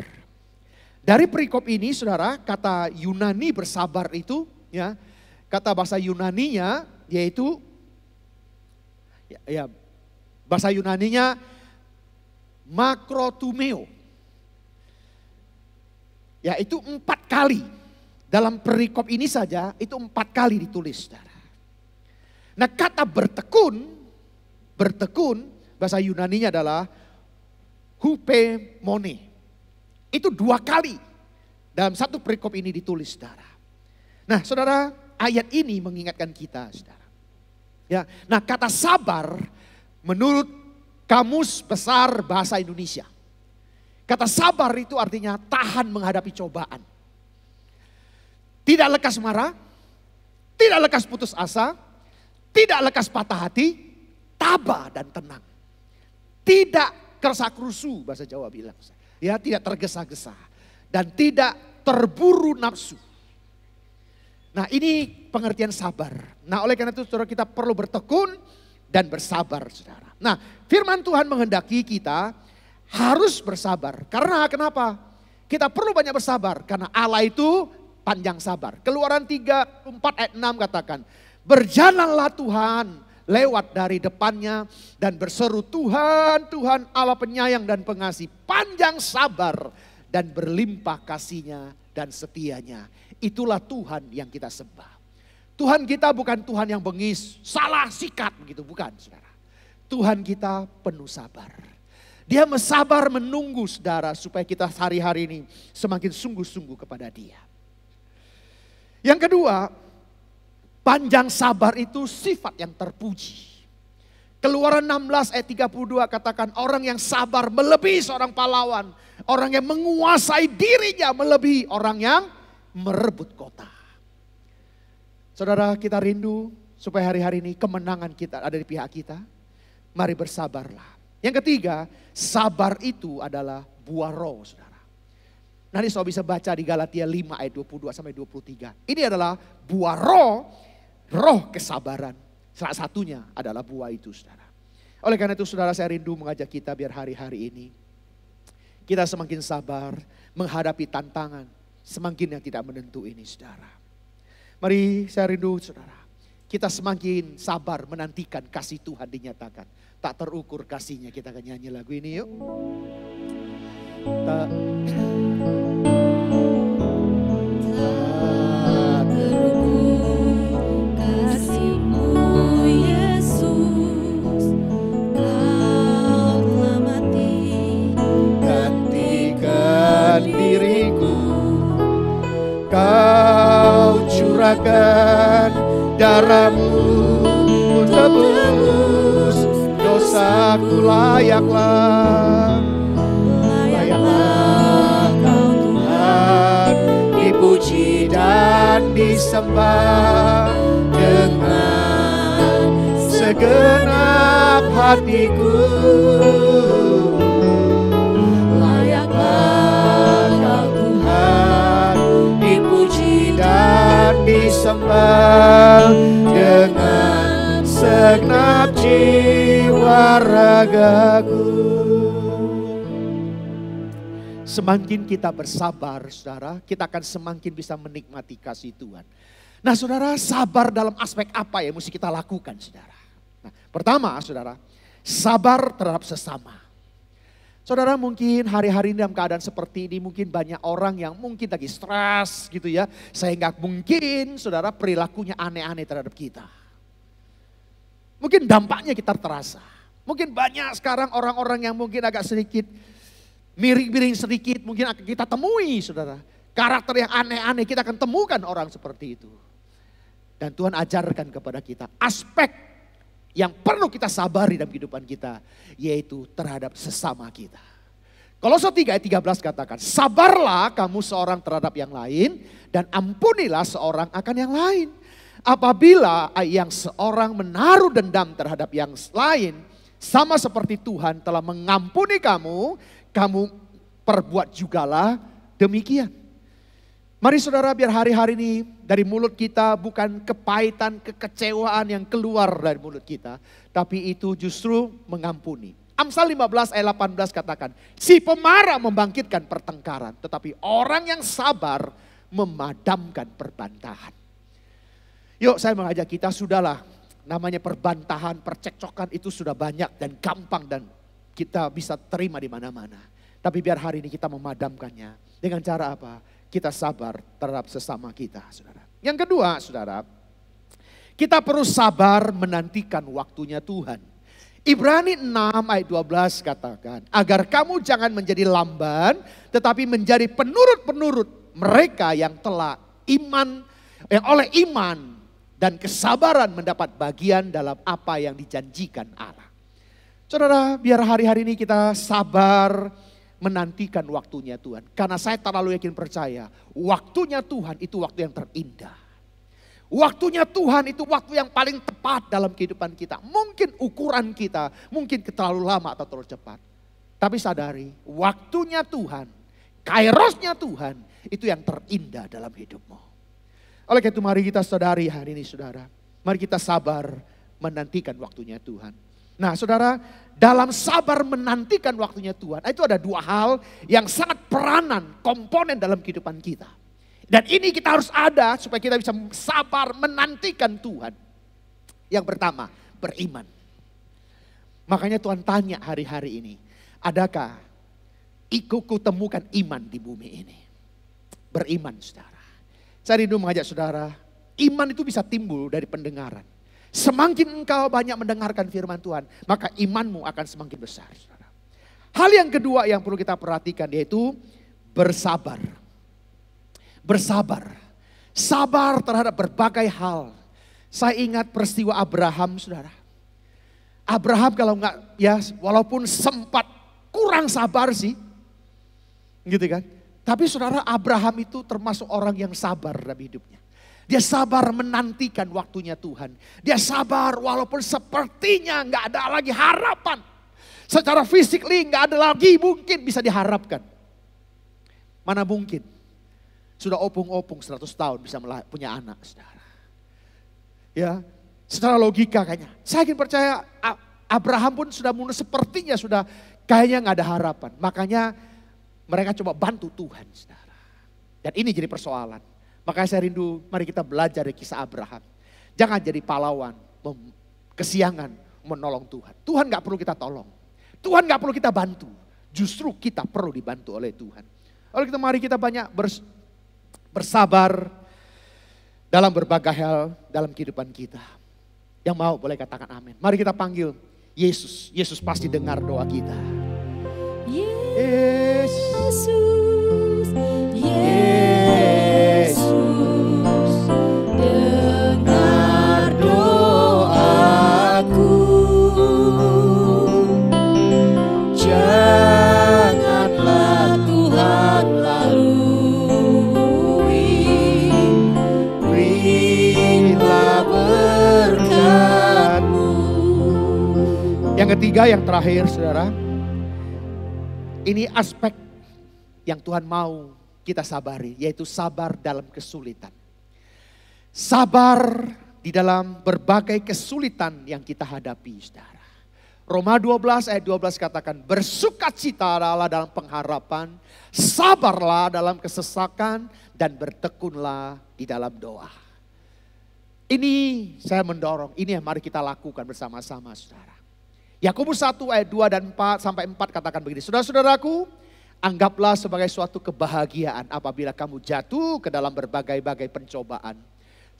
Dari perikop ini, saudara, kata Yunani bersabar itu, ya, kata bahasa Yunaninya yaitu, bahasa Yunaninya makrotumeo. Yaitu 4 kali. Dalam perikop ini saja itu 4 kali ditulis, saudara. Nah, kata bertekun bahasa Yunaninya adalah hupemone. Itu 2 kali dalam satu perikop ini ditulis, saudara. Nah, saudara, ayat ini mengingatkan kita, saudara. Ya, nah, kata sabar menurut Kamus Besar Bahasa Indonesia, kata sabar itu artinya tahan menghadapi cobaan. Tidak lekas marah, tidak lekas putus asa, tidak lekas patah hati, tabah dan tenang. Tidak kerasa-kerusu, bahasa Jawa bilang. Ya, tidak tergesa-gesa dan tidak terburu nafsu. Nah, ini pengertian sabar. Nah, oleh karena itu saudara, kita perlu bertekun dan bersabar, saudara. Nah, firman Tuhan menghendaki kita harus bersabar. Karena kenapa? Kita perlu banyak bersabar karena Allah itu panjang sabar. Keluaran 3:4 ayat 6 katakan, berjalanlah Tuhan lewat dari depannya dan berseru, Tuhan, Tuhan Allah penyayang dan pengasih, panjang sabar dan berlimpah kasihnya dan setianya. Itulah Tuhan yang kita sembah. Tuhan kita bukan Tuhan yang bengis, salah sikat begitu, bukan, saudara. Tuhan kita penuh sabar. Dia sabar menunggu, saudara, supaya kita hari-hari ini semakin sungguh-sungguh kepada Dia. Yang kedua, panjang sabar itu sifat yang terpuji. Keluaran 16 ayat 32 katakan orang yang sabar melebihi seorang pahlawan. Orang yang menguasai dirinya melebihi orang yang merebut kota. Saudara, kita rindu supaya hari-hari ini kemenangan kita ada di pihak kita. Mari bersabarlah. Yang ketiga, sabar itu adalah buah roh, saudara. Nanti saudara bisa baca di Galatia 5 ayat 22 sampai 23. Ini adalah buah roh kesabaran. Salah satunya adalah buah itu, saudara. Oleh karena itu, saudara, saya rindu mengajak kita biar hari-hari ini kita semakin sabar menghadapi tantangan semakin yang tidak menentu ini, saudara. Mari saya rindu, saudara, kita semakin sabar menantikan kasih Tuhan dinyatakan. Tak terukur kasihnya, kita akan nyanyi lagu ini yuk. Tak terukur kasih-Mu Yesus, Kau telah mati gantikan diriku, Kau curahkan darah-Mu tebus dosaku, layaklah Kau Tuhan dipuji dan disembah dengan segenap hatiku. Layaklah Kau Tuhan dipuji dan disembah dengan segenap jiwa ragaku. Semakin kita bersabar, saudara, kita akan semakin bisa menikmati kasih Tuhan. Nah, saudara, sabar dalam aspek apa yang mesti kita lakukan, saudara? Nah, pertama, saudara, sabar terhadap sesama. Saudara, mungkin hari-hari ini dalam keadaan seperti ini, mungkin banyak orang yang mungkin lagi stres gitu ya. Sehingga mungkin, saudara, perilakunya aneh-aneh terhadap kita. Mungkin dampaknya kita terasa. Mungkin banyak sekarang orang-orang yang mungkin agak sedikit miring-miring sedikit, mungkin akan kita temui, saudara. Karakter yang aneh-aneh, kita akan temukan orang seperti itu. Dan Tuhan ajarkan kepada kita aspek yang perlu kita sabari dalam kehidupan kita, yaitu terhadap sesama kita. Kolose 3 ayat 13 katakan, sabarlah kamu seorang terhadap yang lain dan ampunilah seorang akan yang lain. Apabila yang seorang menaruh dendam terhadap yang lain, sama seperti Tuhan telah mengampuni kamu, kamu perbuat jugalah demikian. Mari saudara, biar hari-hari ini dari mulut kita bukan kepahitan, kekecewaan yang keluar dari mulut kita. Tapi itu justru mengampuni. Amsal 15 ayat 18 katakan, si pemarah membangkitkan pertengkaran, tetapi orang yang sabar memadamkan perbantahan. Yuk saya mengajak kita, sudahlah, namanya perbantahan, percekcokan itu sudah banyak dan gampang dan kita bisa terima di mana-mana. Tapi biar hari ini kita memadamkannya. Dengan cara apa? Kita sabar terhadap sesama kita, saudara. Yang kedua, saudara, kita perlu sabar menantikan waktunya Tuhan. Ibrani 6 ayat 12 katakan, agar kamu jangan menjadi lamban, tetapi menjadi penurut-penurut mereka yang telah iman, yang oleh iman dan kesabaran mendapat bagian dalam apa yang dijanjikan Allah. Saudara, biar hari-hari ini kita sabar menantikan waktunya Tuhan. Karena saya terlalu yakin percaya, waktunya Tuhan itu waktu yang terindah. Waktunya Tuhan itu waktu yang paling tepat dalam kehidupan kita. Mungkin ukuran kita, mungkin terlalu lama atau terlalu cepat. Tapi sadari, waktunya Tuhan, kairosnya Tuhan, itu yang terindah dalam hidupmu. Oleh karena itu mari kita sadari hari ini saudara. Mari kita sabar menantikan waktunya Tuhan. Nah saudara, dalam sabar menantikan waktunya Tuhan, itu ada dua hal yang sangat peranan, komponen dalam kehidupan kita. Dan ini kita harus ada supaya kita bisa sabar menantikan Tuhan. Yang pertama, beriman. Makanya Tuhan tanya hari-hari ini, adakah ku temukan iman di bumi ini? Beriman saudara. Saya rindu mengajak saudara, iman itu bisa timbul dari pendengaran. Semakin engkau banyak mendengarkan firman Tuhan, maka imanmu akan semakin besar. Saudara. Hal yang kedua yang perlu kita perhatikan yaitu bersabar. Bersabar. Sabar terhadap berbagai hal. Saya ingat peristiwa Abraham, saudara. Abraham kalau enggak, ya walaupun sempat kurang sabar sih. Gitu kan. Tapi saudara, Abraham itu termasuk orang yang sabar dalam hidupnya. Dia sabar menantikan waktunya Tuhan. Dia sabar walaupun sepertinya nggak ada lagi harapan. Secara fisik nggak ada lagi mungkin bisa diharapkan. Mana mungkin. Sudah opung-opung 100 tahun bisa punya anak. Saudara. Ya, secara logika kayaknya. Saya ingin percaya Abraham pun sudah mulai sepertinya sudah kayaknya nggak ada harapan. Makanya mereka coba bantu Tuhan. Saudara. Dan ini jadi persoalan. Makanya saya rindu, mari kita belajar dari kisah Abraham. Jangan jadi pahlawan, kesiangan menolong Tuhan. Tuhan gak perlu kita tolong. Tuhan gak perlu kita bantu. Justru kita perlu dibantu oleh Tuhan. Oleh itu mari kita banyak bersabar dalam berbagai hal dalam kehidupan kita. Yang mau boleh katakan amin. Mari kita panggil Yesus. Yesus pasti dengar doa kita. Yesus, dengar doaku, janganlah Tuhan lalui, berilah berkat-Mu. Yang ketiga, yang terakhir saudara, ini aspek yang Tuhan mau kita sabari, yaitu sabar dalam kesulitan. Sabar di dalam berbagai kesulitan yang kita hadapi, saudara. Roma 12 ayat 12 katakan, bersukacitalah dalam pengharapan, sabarlah dalam kesesakan, dan bertekunlah di dalam doa. Ini saya mendorong, ini yang mari kita lakukan bersama-sama saudara. Yakobus 1 ayat 2 dan 4 sampai 4 katakan begini, saudara-saudaraku, anggaplah sebagai suatu kebahagiaan apabila kamu jatuh ke dalam berbagai-bagai pencobaan.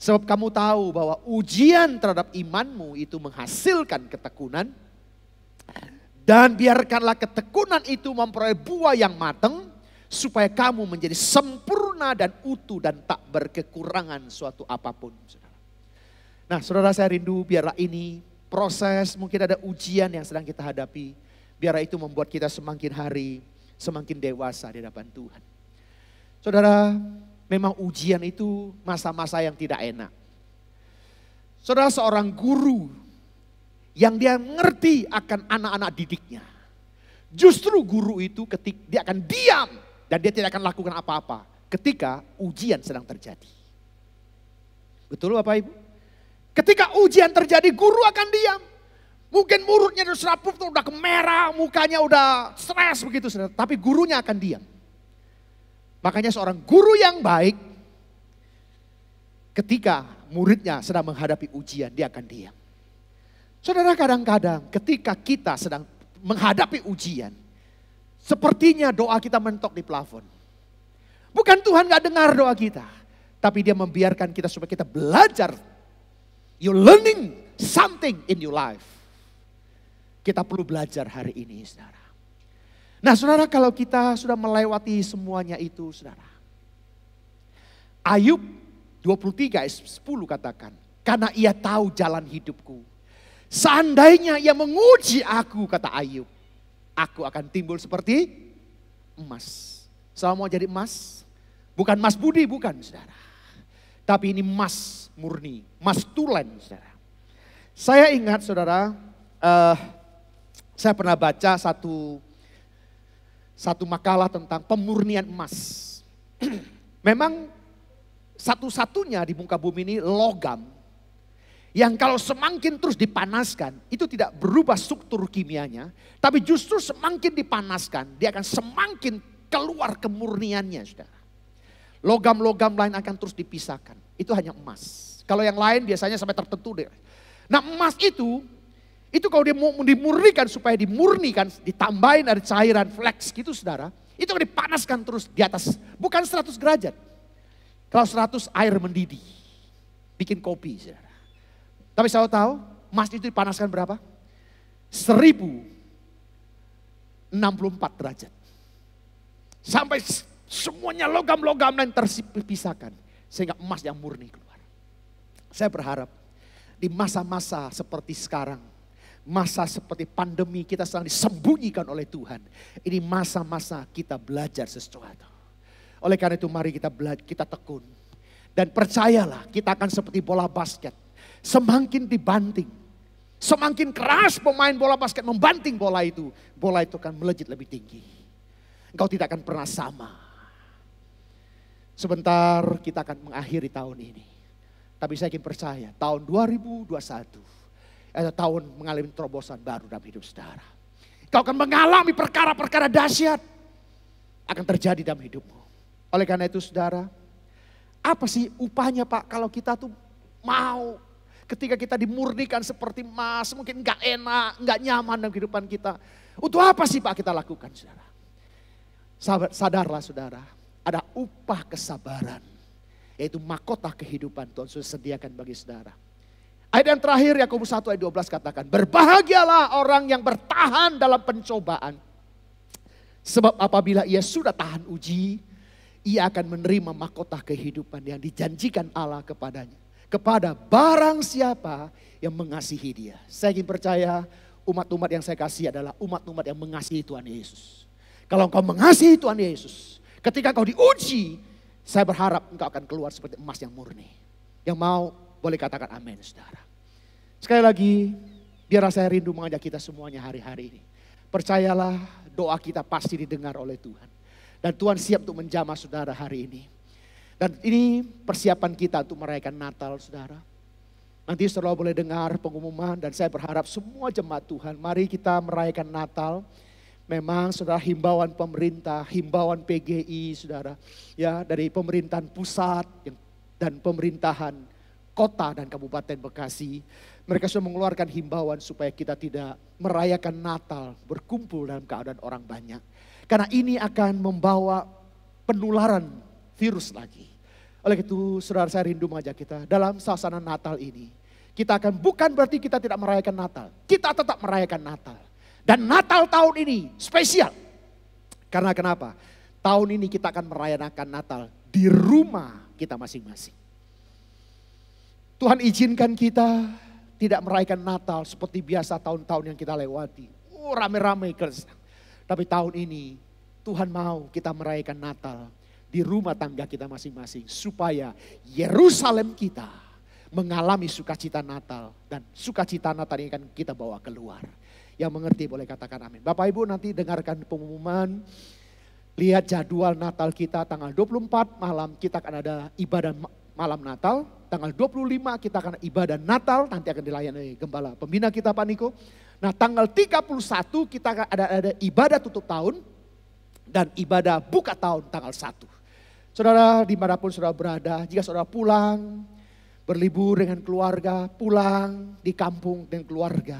Sebab kamu tahu bahwa ujian terhadap imanmu itu menghasilkan ketekunan. Dan biarkanlah ketekunan itu memperoleh buah yang matang, supaya kamu menjadi sempurna dan utuh dan tak berkekurangan suatu apapun. Nah saudara, saya rindu biarlah ini proses, mungkin ada ujian yang sedang kita hadapi. Biarlah itu membuat kita semakin hari, semakin dewasa di hadapan Tuhan. Saudara, memang ujian itu masa-masa yang tidak enak. Saudara, seorang guru yang dia mengerti akan anak-anak didiknya. Justru guru itu dia akan diam dan dia tidak akan lakukan apa-apa ketika ujian sedang terjadi. Betul Bapak Ibu? Ketika ujian terjadi guru akan diam. Mungkin mulutnya udah serapuk, udah kemerah, mukanya udah stres begitu. Tapi gurunya akan diam. Makanya seorang guru yang baik ketika muridnya sedang menghadapi ujian dia akan diam. Saudara, kadang-kadang ketika kita sedang menghadapi ujian, sepertinya doa kita mentok di plafon. Bukan Tuhan gak dengar doa kita, tapi dia membiarkan kita supaya kita belajar. You're learning something in your life. Kita perlu belajar hari ini saudara. Nah saudara, kalau kita sudah melewati semuanya itu saudara. Ayub 23 ayat 10 katakan, karena ia tahu jalan hidupku. Seandainya ia menguji aku, kata Ayub, aku akan timbul seperti emas. Saya mau jadi emas, bukan emas budi, bukan saudara. Tapi ini emas murni, emas tulen saudara. Saya ingat saudara, saya pernah baca satu makalah tentang pemurnian emas. Memang satu-satunya di muka bumi ini logam yang kalau semakin terus dipanaskan itu tidak berubah struktur kimianya, tapi justru semakin dipanaskan dia akan semakin keluar kemurniannya saudara. Logam-logam lain akan terus dipisahkan, itu hanya emas. Kalau yang lain biasanya sampai tertentu deh. Nah emas itu kalau dia mau dimurnikan, supaya dimurnikan, ditambahin ada cairan flex gitu saudara, itu akan dipanaskan terus di atas, bukan 100 derajat. Kalau 100 air mendidih, bikin kopi saudara. Tapi saya tahu emas itu dipanaskan berapa? 1064 derajat. Sampai semuanya logam-logam lain terpisahkan. Sehingga emas yang murni keluar. Saya berharap di masa-masa seperti sekarang, masa seperti pandemi kita sedang disembunyikan oleh Tuhan. Ini masa-masa kita belajar sesuatu. Oleh karena itu mari kita tekun. Dan percayalah kita akan seperti bola basket. Semakin dibanting, semakin keras pemain bola basket membanting bola itu akan melejit lebih tinggi. Engkau tidak akan pernah sama. Sebentar kita akan mengakhiri tahun ini. Tapi saya ingin percaya tahun 2021 adalah tahun mengalami terobosan baru dalam hidup saudara. Kau akan mengalami perkara-perkara dahsyat akan terjadi dalam hidupmu. Oleh karena itu saudara, apa sih upahnya Pak kalau kita tuh mau ketika kita dimurnikan seperti emas, mungkin gak enak, gak nyaman dalam kehidupan kita. Untuk apa sih Pak kita lakukan saudara? Sadarlah saudara, ada upah kesabaran. Yaitu mahkota kehidupan Tuhan sudah sediakan bagi saudara. Ayat yang terakhir Yakobus 1 ayat 12 katakan, berbahagialah orang yang bertahan dalam pencobaan. Sebab apabila ia sudah tahan uji, ia akan menerima mahkota kehidupan yang dijanjikan Allah kepadanya. Kepada barang siapa yang mengasihi dia. Saya ingin percaya umat-umat yang saya kasih adalah umat-umat yang mengasihi Tuhan Yesus. Kalau engkau mengasihi Tuhan Yesus, ketika engkau diuji, saya berharap engkau akan keluar seperti emas yang murni. Yang mau boleh katakan amin saudara. Sekali lagi, biar saya rindu mengajak kita semuanya hari-hari ini. Percayalah doa kita pasti didengar oleh Tuhan. Dan Tuhan siap untuk menjamah saudara hari ini. Dan ini persiapan kita untuk merayakan Natal saudara. Nanti saudara boleh dengar pengumuman dan saya berharap semua jemaat Tuhan, mari kita merayakan Natal. Memang saudara himbauan pemerintah, himbauan PGI saudara, ya dari pemerintahan pusat dan pemerintahan kota dan Kabupaten Bekasi. Mereka sudah mengeluarkan himbauan supaya kita tidak merayakan Natal berkumpul dalam keadaan orang banyak. Karena ini akan membawa penularan virus lagi. Oleh itu saudara, saya rindu mengajak kita dalam suasana Natal ini. Kita akan, bukan berarti kita tidak merayakan Natal. Kita tetap merayakan Natal. Dan Natal tahun ini spesial. Karena kenapa? Tahun ini kita akan merayakan Natal di rumah kita masing-masing. Tuhan izinkan kita tidak merayakan Natal seperti biasa tahun-tahun yang kita lewati. Rame-rame. Tapi tahun ini Tuhan mau kita merayakan Natal di rumah tangga kita masing-masing. Supaya Yerusalem kita mengalami sukacita Natal. Dan sukacita Natal ini akan kita bawa keluar. Yang mengerti boleh katakan amin. Bapak Ibu nanti dengarkan pengumuman. Lihat jadwal Natal kita tanggal 24 malam kita akan ada ibadah malam Natal. Tanggal 25 kita akan ibadah Natal. Nanti akan dilayani gembala pembina kita Pak Niko. Nah tanggal 31 kita akan ada ibadah tutup tahun. Dan ibadah buka tahun tanggal 1. Saudara dimanapun saudara berada. Jika saudara pulang. Berlibur dengan keluarga, pulang di kampung dengan keluarga.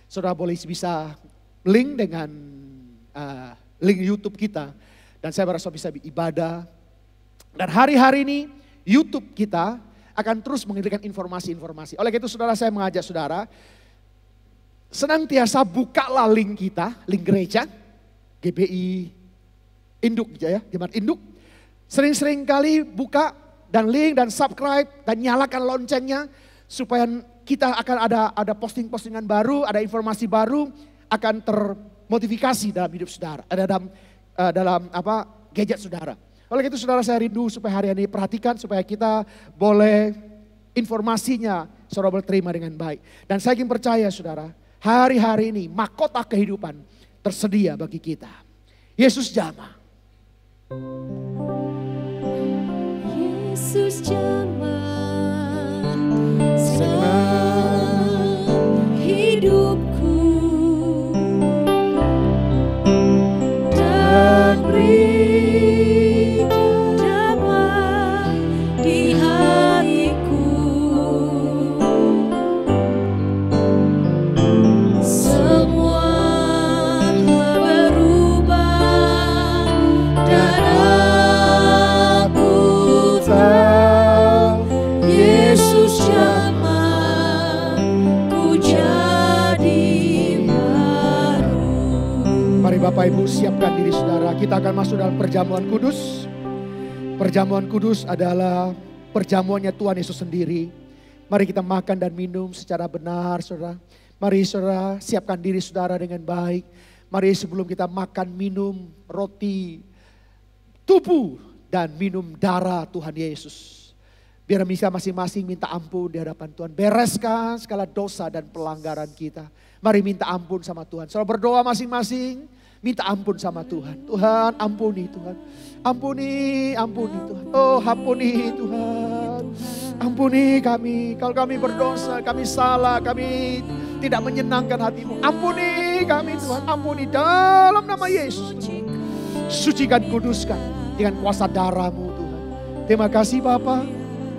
Saudara boleh bisa link dengan link YouTube kita. Dan saya berasa bisa ibadah. Dan hari-hari ini YouTube kita akan terus mengirimkan informasi-informasi. Oleh itu saudara, saya mengajak saudara. Senantiasa bukalah link kita, link gereja. GBI Induk ya, Jemaat Induk. Sering-sering kali buka dan link dan subscribe dan nyalakan loncengnya supaya kita akan ada posting-postingan baru, ada informasi baru akan termotivasi dalam hidup saudara, dalam gadget saudara. Oleh itu saudara, saya rindu supaya hari ini perhatikan supaya kita boleh informasinya saudara boleh terima dengan baik. Dan saya ingin percaya saudara, hari-hari ini mahkota kehidupan tersedia bagi kita. Yesus jamah. Yesus jamah selang hidupku dan beri damai di hatiku. Semua telah berubah dan aku tahu Yesus jamah ku jadi baru. Mari Bapak Ibu siapkan diri saudara, kita akan masuk dalam perjamuan kudus. Perjamuan kudus adalah perjamuannya Tuhan Yesus sendiri. Mari kita makan dan minum secara benar saudara. Mari saudara siapkan diri saudara dengan baik. Mari sebelum kita makan minum roti tubuh dan minum darah Tuhan Yesus. Biar bisa masing-masing minta ampun di hadapan Tuhan. Bereskan segala dosa dan pelanggaran kita. Mari minta ampun sama Tuhan. Saudara berdoa masing-masing. Minta ampun sama Tuhan. Tuhan ampuni Tuhan. Ampuni Tuhan. Oh ampuni Tuhan. Ampuni kami. Kalau kami berdosa, kami salah, kami tidak menyenangkan hatimu. Ampuni kami Tuhan. Ampuni dalam nama Yesus. Sucikan, kuduskan dengan kuasa darah-Mu Tuhan. Terima kasih Bapa.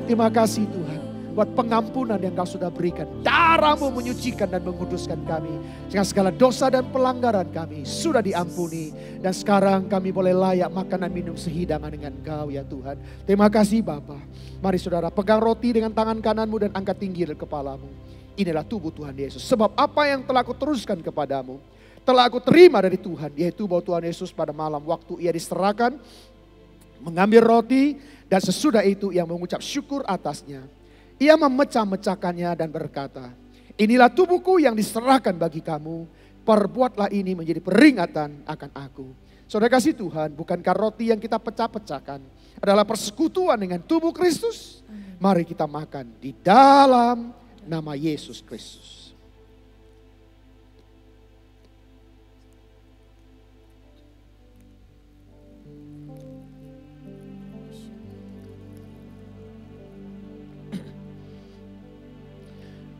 Terima kasih Tuhan. Buat pengampunan yang Kau sudah berikan. Darah-Mu menyucikan dan menguduskan kami. Sehingga segala dosa dan pelanggaran kami sudah diampuni. Dan sekarang kami boleh layak makan dan minum sehidangan dengan Kau ya Tuhan. Terima kasih Bapa. Mari saudara pegang roti dengan tangan kananmu dan angkat tinggi dari kepalamu. Inilah tubuh Tuhan Yesus. Sebab apa yang telah Aku teruskan kepadamu, telah Aku terima dari Tuhan. Yaitu bahwa Tuhan Yesus pada malam waktu Ia diserahkan, mengambil roti dan sesudah itu Ia mengucap syukur atasnya. Ia memecah-mecahkannya dan berkata, inilah tubuhku yang diserahkan bagi kamu. Perbuatlah ini menjadi peringatan akan aku. Saudara kasih Tuhan, bukankah roti yang kita pecah-pecahkan adalah persekutuan dengan tubuh Kristus? Mari kita makan di dalam nama Yesus Kristus.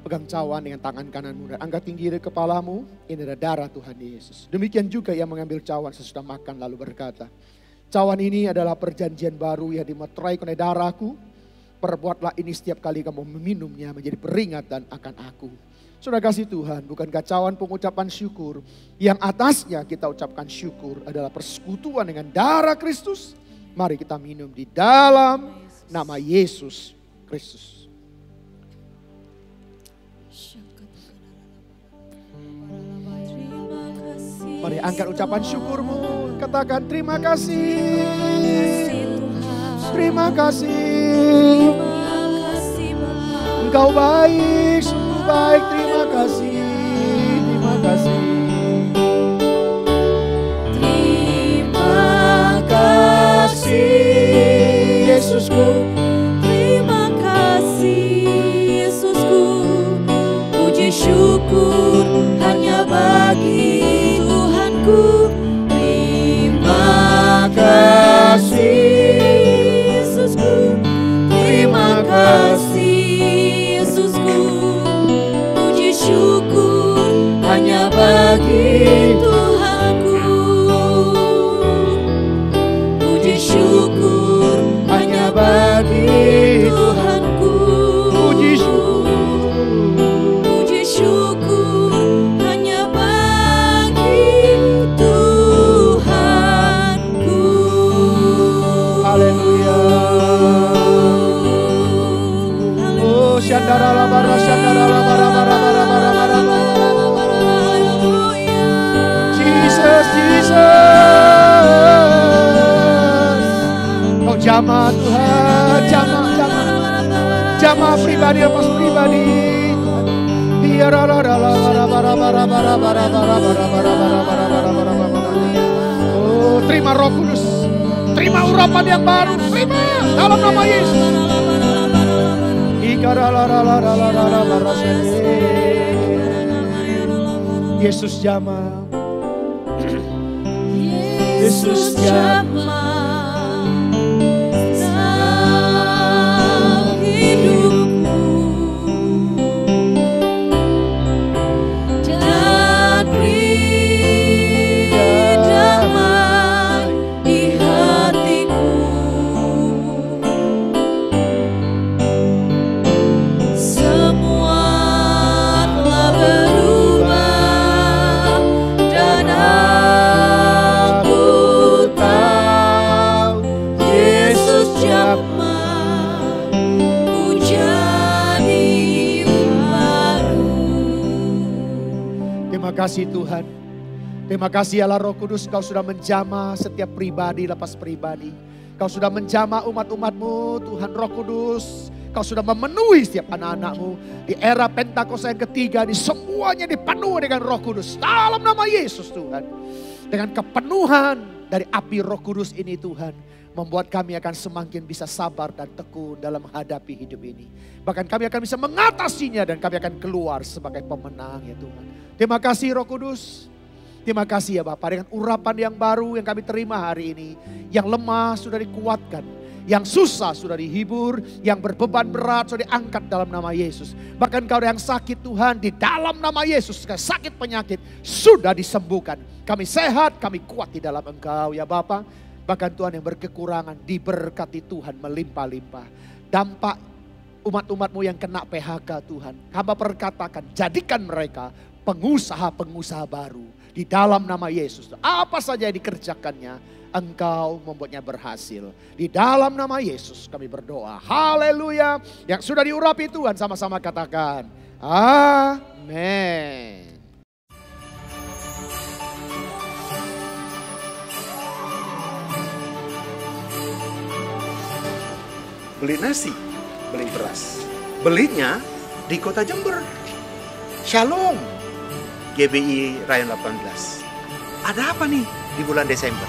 Pegang cawan dengan tangan kananmu dan angkat tinggi dari kepalamu. Ini adalah darah Tuhan Yesus. Demikian juga ia mengambil cawan sesudah makan lalu berkata, cawan ini adalah perjanjian baru yang dimeterai oleh darahku. Perbuatlah ini setiap kali kamu meminumnya menjadi peringatan akan aku. Saudara kasih Tuhan, bukankah cawan pengucapan syukur yang atasnya kita ucapkan syukur adalah persekutuan dengan darah Kristus? Mari kita minum di dalam nama Yesus Kristus. Mari angkat ucapan syukurmu. Katakan terima kasih. Terima kasih. Engkau baik, sungguh baik. Terima kasih. Terima kasih. Terima kasih Yesusku. Terima kasih Yesusku. Puji syukur hanya bagi Tuhanku. Terima kasih Yesusku. Terima kasih Yesusku. Puji syukur hanya bagi Tuhanku. Puji syukur hanya bagi Tuhanku. Puji syukur. Puji syukur hanya bagi Tuhanku. Haleluya. Oh, syandara labara, syandara labara, bara, bara, bara, bara, bara. Jesus, Jesus. Oh, jamaah Tuhan, jamaah, jamaah. Jamaah pribadi lepas pribadi. Iya, bara, bara, bara, bara, bara, bara, bara, bara, bara, bara, bara, bara, bara, bara, bara. Oh, terima Roh Kudus. Terima urapan yang baru. Terima dalam nama Yesus. Yesus jamaah. Yesus jamah dalam hidupku dan beri damai di hatiku. Semua telah berubah dan aku tahu Yesus jamah ku jadi baru. Terima kasih Tuhan. Terima kasih Allah Roh Kudus, Kau sudah menjamah setiap pribadi lepas pribadi. Kau sudah menjamah umat-umatmu Tuhan Roh Kudus. Kau sudah memenuhi setiap anak-anakmu. Di era Pentakosta yang ketiga ini semuanya dipenuhi dengan Roh Kudus. Dalam nama Yesus Tuhan. Dengan kepenuhan dari api Roh Kudus ini Tuhan. Membuat kami akan semakin bisa sabar dan tekun dalam menghadapi hidup ini. Bahkan kami akan bisa mengatasinya dan kami akan keluar sebagai pemenang ya Tuhan. Terima kasih Roh Kudus. Terima kasih ya Bapak dengan urapan yang baru yang kami terima hari ini. Yang lemah sudah dikuatkan. Yang susah sudah dihibur. Yang berbeban berat sudah diangkat dalam nama Yesus. Bahkan kau yang sakit Tuhan di dalam nama Yesus. Sakit penyakit sudah disembuhkan. Kami sehat, kami kuat di dalam Engkau ya Bapak. Bahkan Tuhan yang berkekurangan diberkati Tuhan melimpah-limpah. Dampak umat-umatmu yang kena PHK Tuhan. Hamba perkatakan jadikan mereka pengusaha-pengusaha baru. Di dalam nama Yesus. Apa saja yang dikerjakannya, Engkau membuatnya berhasil. Di dalam nama Yesus kami berdoa. Haleluya. Yang sudah diurapi Tuhan sama-sama katakan. Amin. Beli nasi, beli beras. Belinya di kota Jember. Shalom, GBI Rayon 18. Ada apa nih di bulan Desember?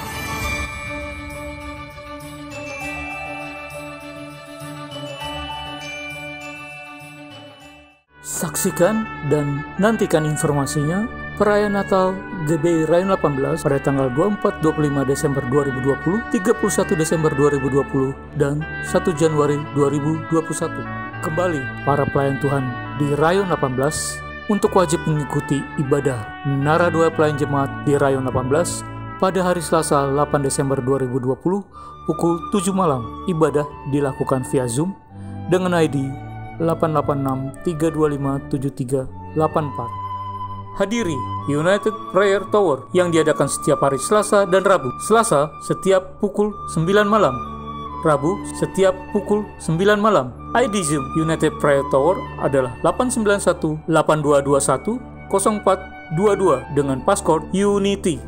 Saksikan dan nantikan informasinya perayaan Natal GBI Rayon 18 pada tanggal 24-25 Desember 2020, 31 Desember 2020, dan 1 Januari 2021. Kembali para pelayan Tuhan di Rayon 18 untuk wajib mengikuti ibadah Menara Doa Pelayan Jemaat di Rayon 18 pada hari Selasa 8 Desember 2020 pukul 7 malam. Ibadah dilakukan via Zoom dengan ID 886-325-7384. Hadiri United Prayer Tower yang diadakan setiap hari Selasa dan Rabu. Selasa setiap pukul 9 malam. Rabu setiap pukul 9 malam. ID Zoom United Prayer Tower adalah 891-8221-0422 dengan passcode UNITY.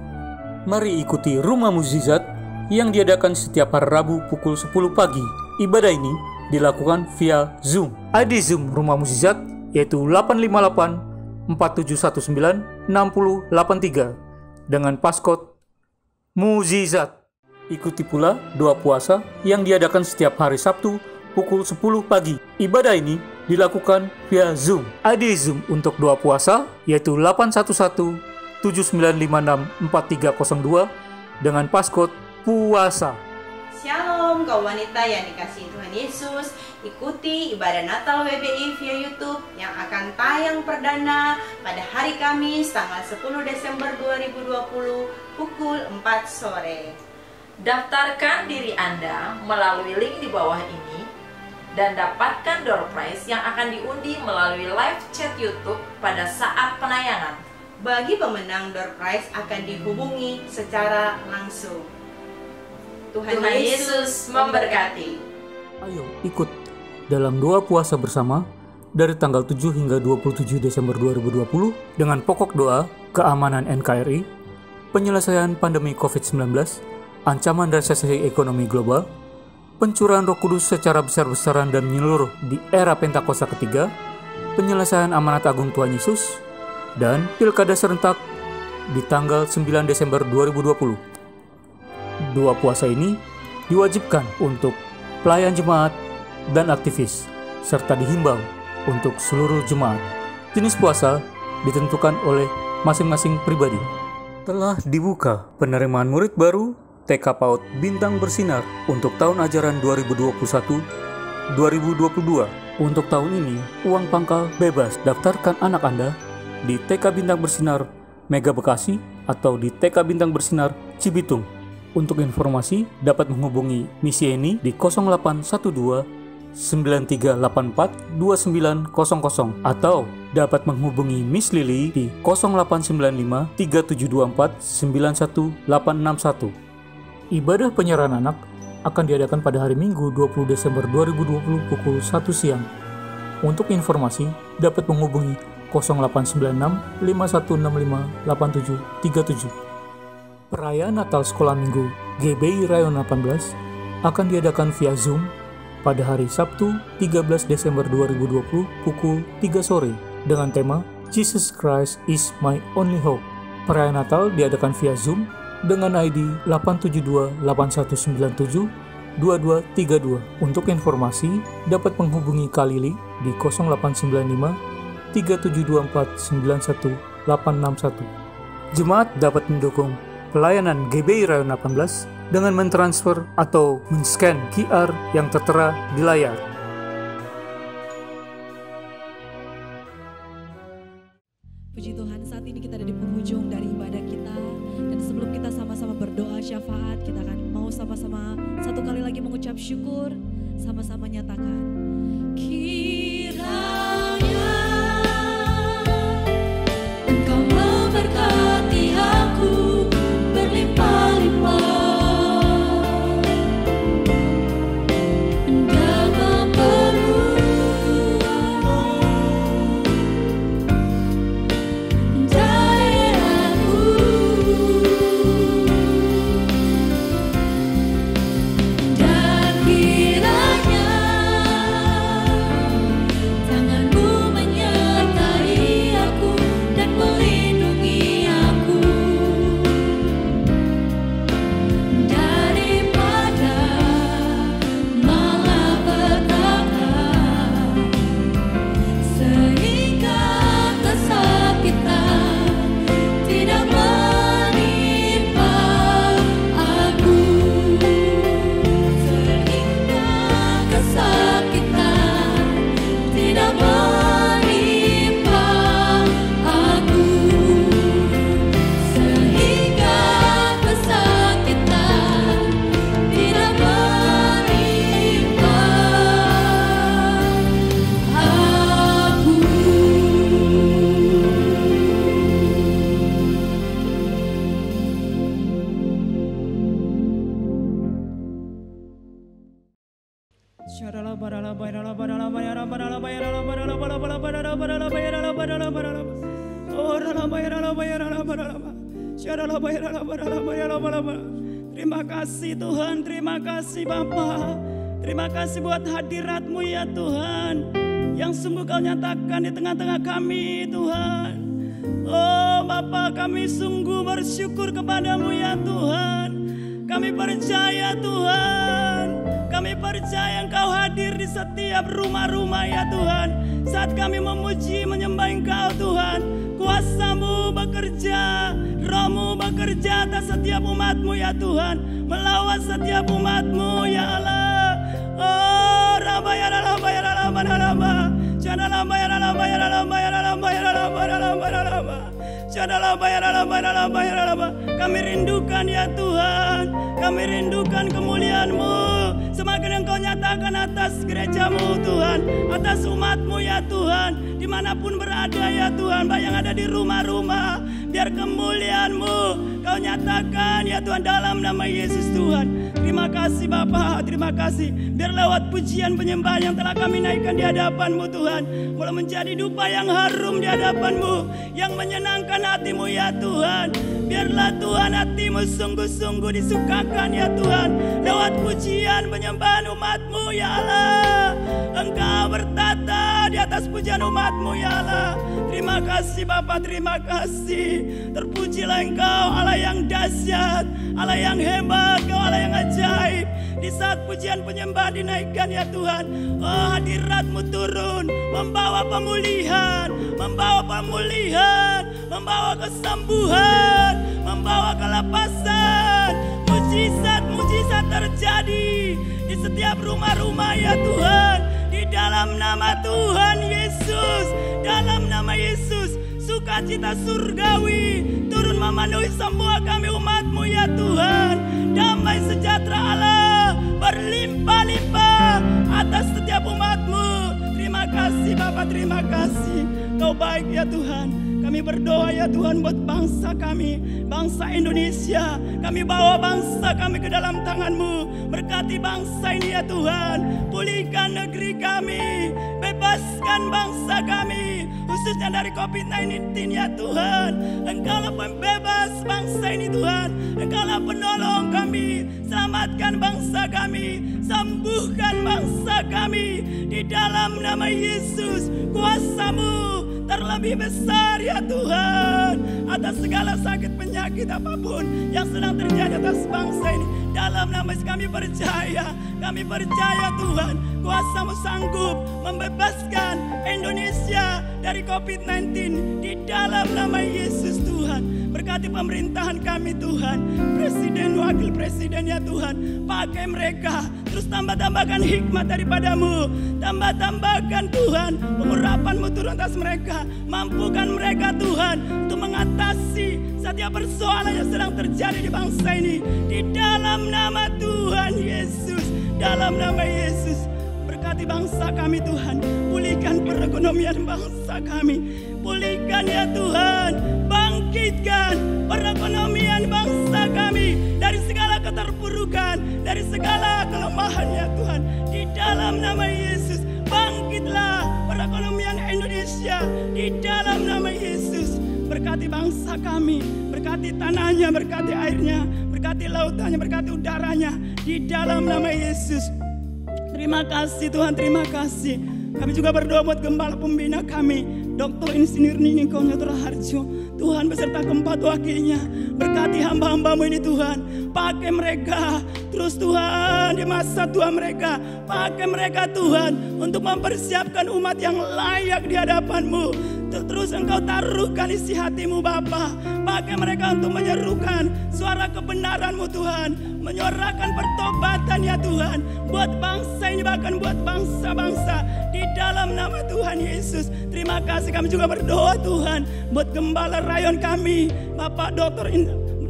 Mari ikuti Rumah Mukjizat yang diadakan setiap hari Rabu pukul 10 pagi. Ibadah ini dilakukan via Zoom. ID Zoom Rumah Mukjizat yaitu 858-4719-6083 dengan passcode Mukjizat. Ikuti pula doa puasa yang diadakan setiap hari Sabtu pukul 10 pagi. Ibadah ini dilakukan via Zoom. ID Zoom untuk doa puasa yaitu 811-7956-4302 dengan passcode puasa. Shalom kaum wanita yang dikasihi Tuhan Yesus. Ikuti ibadah Natal WBI via YouTube yang akan tayang perdana pada hari Kamis tanggal 10 Desember 2020 pukul 4 sore. Daftarkan diri Anda melalui link di bawah ini dan dapatkan door prize yang akan diundi melalui live chat YouTube pada saat penayangan. Bagi pemenang, door prize akan dihubungi secara langsung. Tuhan Yesus memberkati. Ayo ikut dalam doa puasa bersama dari tanggal 7 hingga 27 Desember 2020 dengan pokok doa keamanan NKRI, penyelesaian pandemi COVID-19, ancaman resesi ekonomi global, pencurahan Roh Kudus secara besar-besaran dan menyeluruh di era Pentakosta ketiga, penyelesaian amanat agung Tuhan Yesus, dan pilkada serentak di tanggal 9 Desember 2020. Doa puasa ini diwajibkan untuk pelayan jemaat dan aktivis, serta dihimbau untuk seluruh jemaat. Jenis puasa ditentukan oleh masing-masing pribadi. Telah dibuka penerimaan murid baru TK PAUD Bintang Bersinar untuk tahun ajaran 2021-2022. Untuk tahun ini, uang pangkal bebas. Daftarkan anak Anda di TK Bintang Bersinar Mega Bekasi atau di TK Bintang Bersinar Cibitung. Untuk informasi dapat menghubungi Misi Eni di 0812-9384-2900 atau dapat menghubungi Miss Lily di 0895-3724-91861. Ibadah penyerahan anak akan diadakan pada hari Minggu 20 Desember 2020 pukul 1 siang. Untuk informasi dapat menghubungi 0896-5165-8737. Perayaan Natal Sekolah Minggu GBI Rayon 18 akan diadakan via Zoom pada hari Sabtu 13 Desember 2020 pukul 3 sore dengan tema Jesus Christ is my only hope. Perayaan Natal diadakan via Zoom dengan ID 872-8197-2232. Untuk informasi dapat menghubungi Kalili di 0895-3724-91861. Jemaat dapat mendukung pelayanan GBI Rayon 18 dengan mentransfer atau men-scan QR yang tertera di layar. Puji Tuhan, saat ini kita ada di penghujung dari ibadah kita. Dan sebelum kita sama-sama berdoa syafaat, kita akan mau sama-sama satu kali lagi mengucap syukur, sama-sama nyatakan. Kiranya Engkau memberkati aku berlimpah-limpah. Tangan Terima kasih Tuhan, terima kasih Bapa. Terima kasih buat hadirat-Mu ya Tuhan, yang sungguh Kau nyatakan di tengah-tengah kami Tuhan. Oh Bapa, kami sungguh bersyukur kepadamu ya Tuhan. Kami percaya Tuhan, kami percaya Engkau hadir di setiap rumah-rumah ya Tuhan. Saat kami memuji menyembah Engkau Tuhan, kuasa-Mu bekerja, Roh-Mu bekerja atas setiap umat-Mu ya Tuhan, melawan setiap umat-Mu ya Allah. Oh Rabaya Rabaya Rabaya Rabaya Jana Rabaya Rabaya Rabaya Rabaya Rabaya Rabaya. Kami rindukan ya Tuhan, kami rindukan kemuliaan-Mu. Semakin Engkau nyatakan atas gereja-Mu Tuhan, atas umat-Mu ya Tuhan, dimanapun berada ya Tuhan, baik yang ada di rumah-rumah, biar kemuliaan-Mu Kau nyatakan ya Tuhan dalam nama Yesus Tuhan. Terima kasih Bapa, terima kasih. Biar lewat pujian penyembahan yang telah kami naikkan di hadapan-Mu Tuhan, boleh menjadi dupa yang harum di hadapan-Mu, yang menyenangkan hati-Mu ya Tuhan. Biarlah Tuhan hati-Mu sungguh-sungguh disukakan ya Tuhan, lewat pujian penyembahan umat-Mu ya Allah. Engkau bertata di atas pujian umat-Mu ya Allah. Terima kasih Bapa, terima kasih. Terpujilah Engkau Allah yang dahsyat, Allah yang hebat, Kau Allah yang ajaib. Di saat pujian penyembahan dinaikkan ya Tuhan, oh hadirat-Mu turun, membawa pemulihan, membawa pemulihan, membawa kesembuhan, membawa kelepasan. Mujizat-mujizat terjadi di setiap rumah-rumah ya Tuhan. Di dalam nama Tuhan Yesus, dalam nama Yesus, sukacita surgawi turun memenuhi semua kami umat-Mu ya Tuhan. Damai sejahtera Allah berlimpah-limpah atas setiap umat-Mu. Terima kasih Bapa, terima kasih. Kau baik ya Tuhan. Kami berdoa ya Tuhan buat bangsa kami, bangsa Indonesia. Kami bawa bangsa kami ke dalam tangan-Mu. Berkati bangsa ini ya Tuhan. Pulihkan negeri kami, bebaskan bangsa kami, khususnya dari COVID-19 ya Tuhan. Engkaulah pembebas bangsa ini Tuhan. Engkaulah penolong kami. Selamatkan bangsa kami, sembuhkan bangsa kami. Di dalam nama Yesus, kuasa-Mu terlebih besar ya Tuhan, atas segala sakit penyakit apapun yang sedang terjadi atas bangsa ini. Dalam nama Yesus kami percaya Tuhan, kuasa-Mu sanggup membebaskan Indonesia dari COVID-19 di dalam nama Yesus Tuhan. Berkati pemerintahan kami Tuhan, presiden, wakil presiden ya Tuhan, pakai mereka, terus tambahkan hikmat daripada-Mu, tambahkan Tuhan, pengurapan-Mu turun atas mereka, mampukan mereka Tuhan untuk mengatasi setiap persoalan yang sedang terjadi di bangsa ini. Di dalam nama Tuhan Yesus, dalam nama Yesus, berkati bangsa kami Tuhan, pulihkan perekonomian bangsa kami, pulihkan ya Tuhan, bangkitkan perekonomian bangsa kami dari segala keterpurukan, dari segala kelemahan ya Tuhan. Di dalam nama Yesus, bangkitlah perekonomian Indonesia di dalam nama Yesus. Berkati bangsa kami, berkati tanahnya, berkati airnya, berkati lautannya, berkati udaranya di dalam nama Yesus. Terima kasih Tuhan, terima kasih. Kami juga berdoa buat gembala pembina kami, Dr. Insinyur Ningin Konyoto Raharjo. Tuhan beserta keempat wakilnya, berkati hamba-hamba-Mu ini Tuhan. Pakai mereka terus Tuhan di masa tua mereka. Pakai mereka Tuhan untuk mempersiapkan umat yang layak di hadapan-Mu. Terus Engkau taruhkan isi hati-Mu Bapa. Pakai mereka untuk menyerukan suara kebenaran-Mu Tuhan, menyuarakan pertobatan ya Tuhan, buat bangsa ini, bahkan buat bangsa-bangsa di dalam nama Tuhan Yesus. Terima kasih. Kami juga berdoa Tuhan buat gembala rayon kami, Bapak Dr.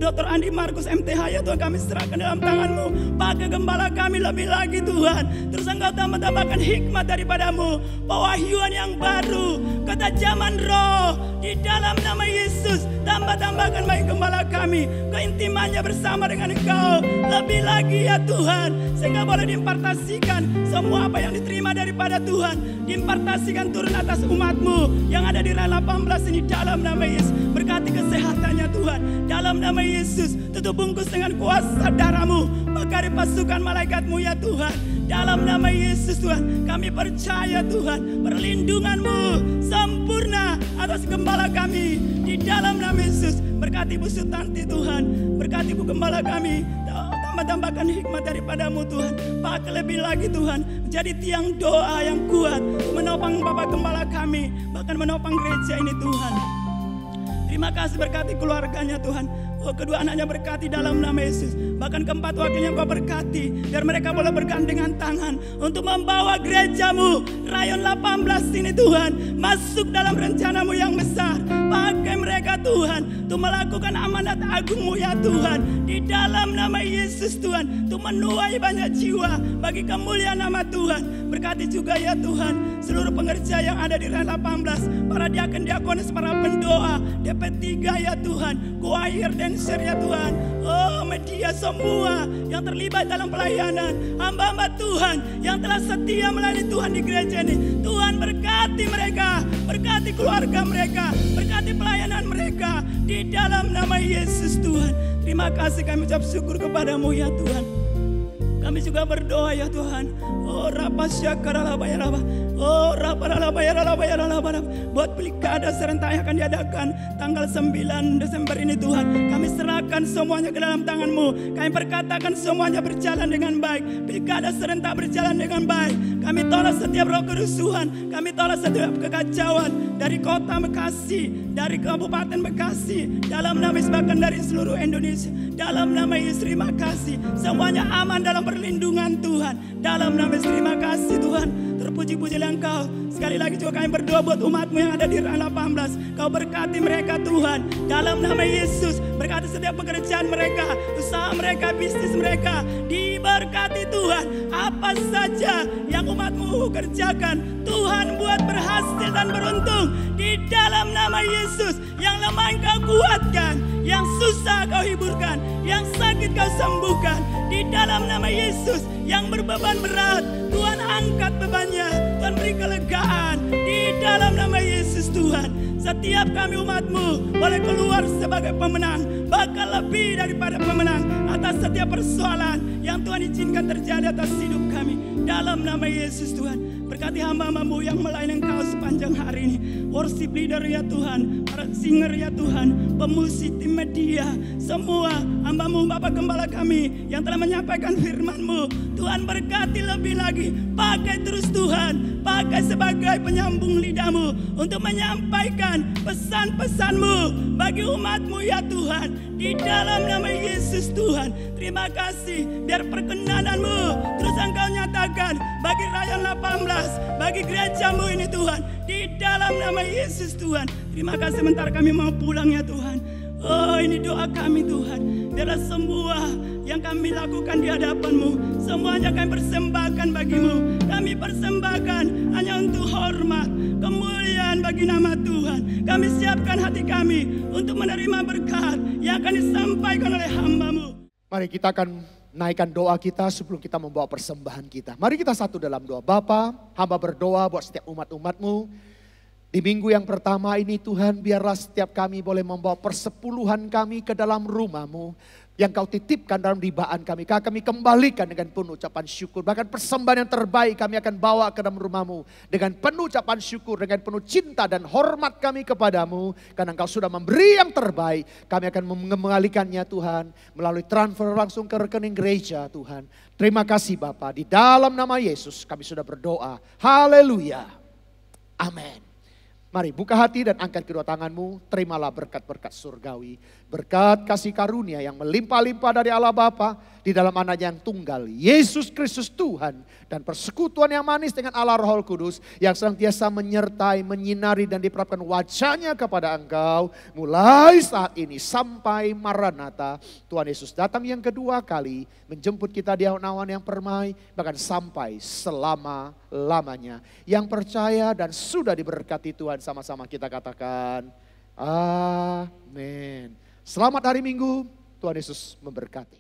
Dr. Andi Markus MTH ya Tuhan, kami serahkan dalam tangan-Mu. Pakai gembala kami lebih lagi Tuhan. Terus Engkau tambahkan hikmat daripadamu, pewahyuan yang baru, ketajaman roh di dalam nama Yesus. Tambahkan baik gembala kami, keintimannya bersama dengan Engkau lebih lagi ya Tuhan, sehingga boleh diimpartasikan semua apa yang diterima daripada Tuhan, diimpartasikan turun atas umat-Mu yang ada di Rayon 18 ini dalam nama Yesus. Berkati kesehatannya Tuhan dalam nama Yesus. Tutup bungkus dengan kuasa darah-Mu, berkati pasukan malaikat-Mu ya Tuhan. Dalam nama Yesus Tuhan, kami percaya Tuhan, perlindungan-Mu sempurna atas gembala kami di dalam nama Yesus. Berkati Ibu Sutanti Tuhan, berkati Ibu Gembala kami, tambahkan hikmat daripada-Mu Tuhan. Pakai lebih lagi Tuhan, menjadi tiang doa yang kuat, menopang Bapak Gembala kami, bahkan menopang gereja ini Tuhan. Terima kasih, berkati keluarganya Tuhan. Oh, kedua anaknya berkati dalam nama Yesus. Bahkan keempat wakilnya Engkau berkati, biar mereka boleh bergandengan tangan untuk membawa gereja-Mu Rayon 18 ini Tuhan masuk dalam rencana-Mu yang besar. Pakai mereka Tuhan untuk melakukan amanat agung-Mu ya Tuhan, di dalam nama Yesus Tuhan, untuk menuai banyak jiwa bagi kemuliaan nama Tuhan. Berkati juga ya Tuhan seluruh pengerja yang ada di Rayon 18, para diaken diakonis, para pendoa, DP3 ya Tuhan, choir, dancer ya Tuhan, oh media semua yang terlibat dalam pelayanan, hamba-hamba Tuhan yang telah setia melayani Tuhan di gereja ini. Tuhan berkati mereka, berkati keluarga mereka, berkati pelayanan mereka di dalam nama Yesus Tuhan. Terima kasih, kami ucap syukur kepada-Mu ya Tuhan. Kami juga berdoa ya Tuhan. Oh rapasyakaralabayaraba. Oh raparalabayaralabayaralabayaraba. Buat pilkada serentak yang akan diadakan tanggal 9 Desember ini Tuhan, kami serahkan semuanya ke dalam tangan-Mu. Kami perkatakan semuanya berjalan dengan baik. Pilkada serentak berjalan dengan baik. Kami tolak setiap roh kerusuhan, kami tolak setiap kekacauan dari kota Bekasi, dari Kabupaten Bekasi, dalam nama Yesus, bahkan dari seluruh Indonesia. Dalam nama Yesus terima kasih. Semuanya aman dalam perlindungan Tuhan. Dalam nama Yesus terima kasih Tuhan. Terpuji-pujilah Engkau. Sekali lagi juga kami berdoa buat umat-Mu yang ada di Rayon 18. Kau berkati mereka Tuhan. Dalam nama Yesus, berkati setiap pekerjaan mereka, usaha mereka, bisnis mereka. Diberkati Tuhan. Apa saja yang umat-Mu kerjakan, Tuhan buat berhasil dan beruntung. Di dalam nama Yesus, yang lemah Engkau kuatkan, yang susah Kau hiburkan, yang sakit Kau sembuhkan. Di dalam nama Yesus, yang berbeban berat, Tuhan angkat bebannya, Tuhan beri kelegaan. Di dalam nama Yesus Tuhan, setiap kami umat-Mu boleh keluar sebagai pemenang, bahkan lebih daripada pemenang atas setiap persoalan yang Tuhan izinkan terjadi atas hidup kami. Dalam nama Yesus Tuhan, berkati hamba-hamba-Mu yang melayani Engkau sepanjang hari ini. Worship leader ya Tuhan, para singer ya Tuhan, pemusik, tim media, semua hamba-Mu, Bapak Gembala kami yang telah menyampaikan firman-Mu. Tuhan berkati lebih lagi, pakai terus Tuhan, pakai sebagai penyambung lidah-Mu untuk menyampaikan pesan-pesan-Mu bagi umat-Mu ya Tuhan. Di dalam nama Yesus Tuhan, terima kasih, biar perkenanan-Mu terus Engkau nyatakan bagi Rayon 18, bagi gereja-Mu ini Tuhan. Di dalam nama Yesus Tuhan, terima kasih. Sebentar kami mau pulang ya Tuhan. Oh ini doa kami Tuhan, biarlah semua yang kami lakukan di hadapan-Mu, semuanya kami persembahkan bagi-Mu. Kami persembahkan hanya untuk hormat, kemuliaan bagi nama Tuhan. Kami siapkan hati kami untuk menerima berkat yang akan disampaikan oleh hamba-Mu. Mari kita akan naikkan doa kita sebelum kita membawa persembahan kita. Mari kita satu dalam doa. Bapa, hamba berdoa buat setiap umat-umat-Mu. Di minggu yang pertama ini Tuhan, biarlah setiap kami boleh membawa persepuluhan kami ke dalam rumah-Mu yang Kau titipkan dalam ribaan kami. Kami kembalikan dengan penuh ucapan syukur. Bahkan persembahan yang terbaik kami akan bawa ke dalam rumah-Mu dengan penuh ucapan syukur, dengan penuh cinta dan hormat kami kepadamu. Karena Engkau sudah memberi yang terbaik, kami akan mengembalikannya Tuhan melalui transfer langsung ke rekening gereja Tuhan. Terima kasih Bapa, di dalam nama Yesus kami sudah berdoa. Haleluya. Amin. Mari buka hati dan angkat kedua tanganmu, terimalah berkat-berkat surgawi. Berkat kasih karunia yang melimpah-limpah dari Allah Bapa, di dalam anaknya yang tunggal, Yesus Kristus Tuhan, dan persekutuan yang manis dengan Allah Roh Kudus yang senantiasa menyertai, menyinari dan diperapkan wajahnya kepada engkau mulai saat ini sampai Maranatha. Tuhan Yesus datang yang kedua kali menjemput kita di awan-awan yang permai, bahkan sampai selama-lamanya. Yang percaya dan sudah diberkati Tuhan, sama-sama kita katakan amin. Selamat hari Minggu, Tuhan Yesus memberkati.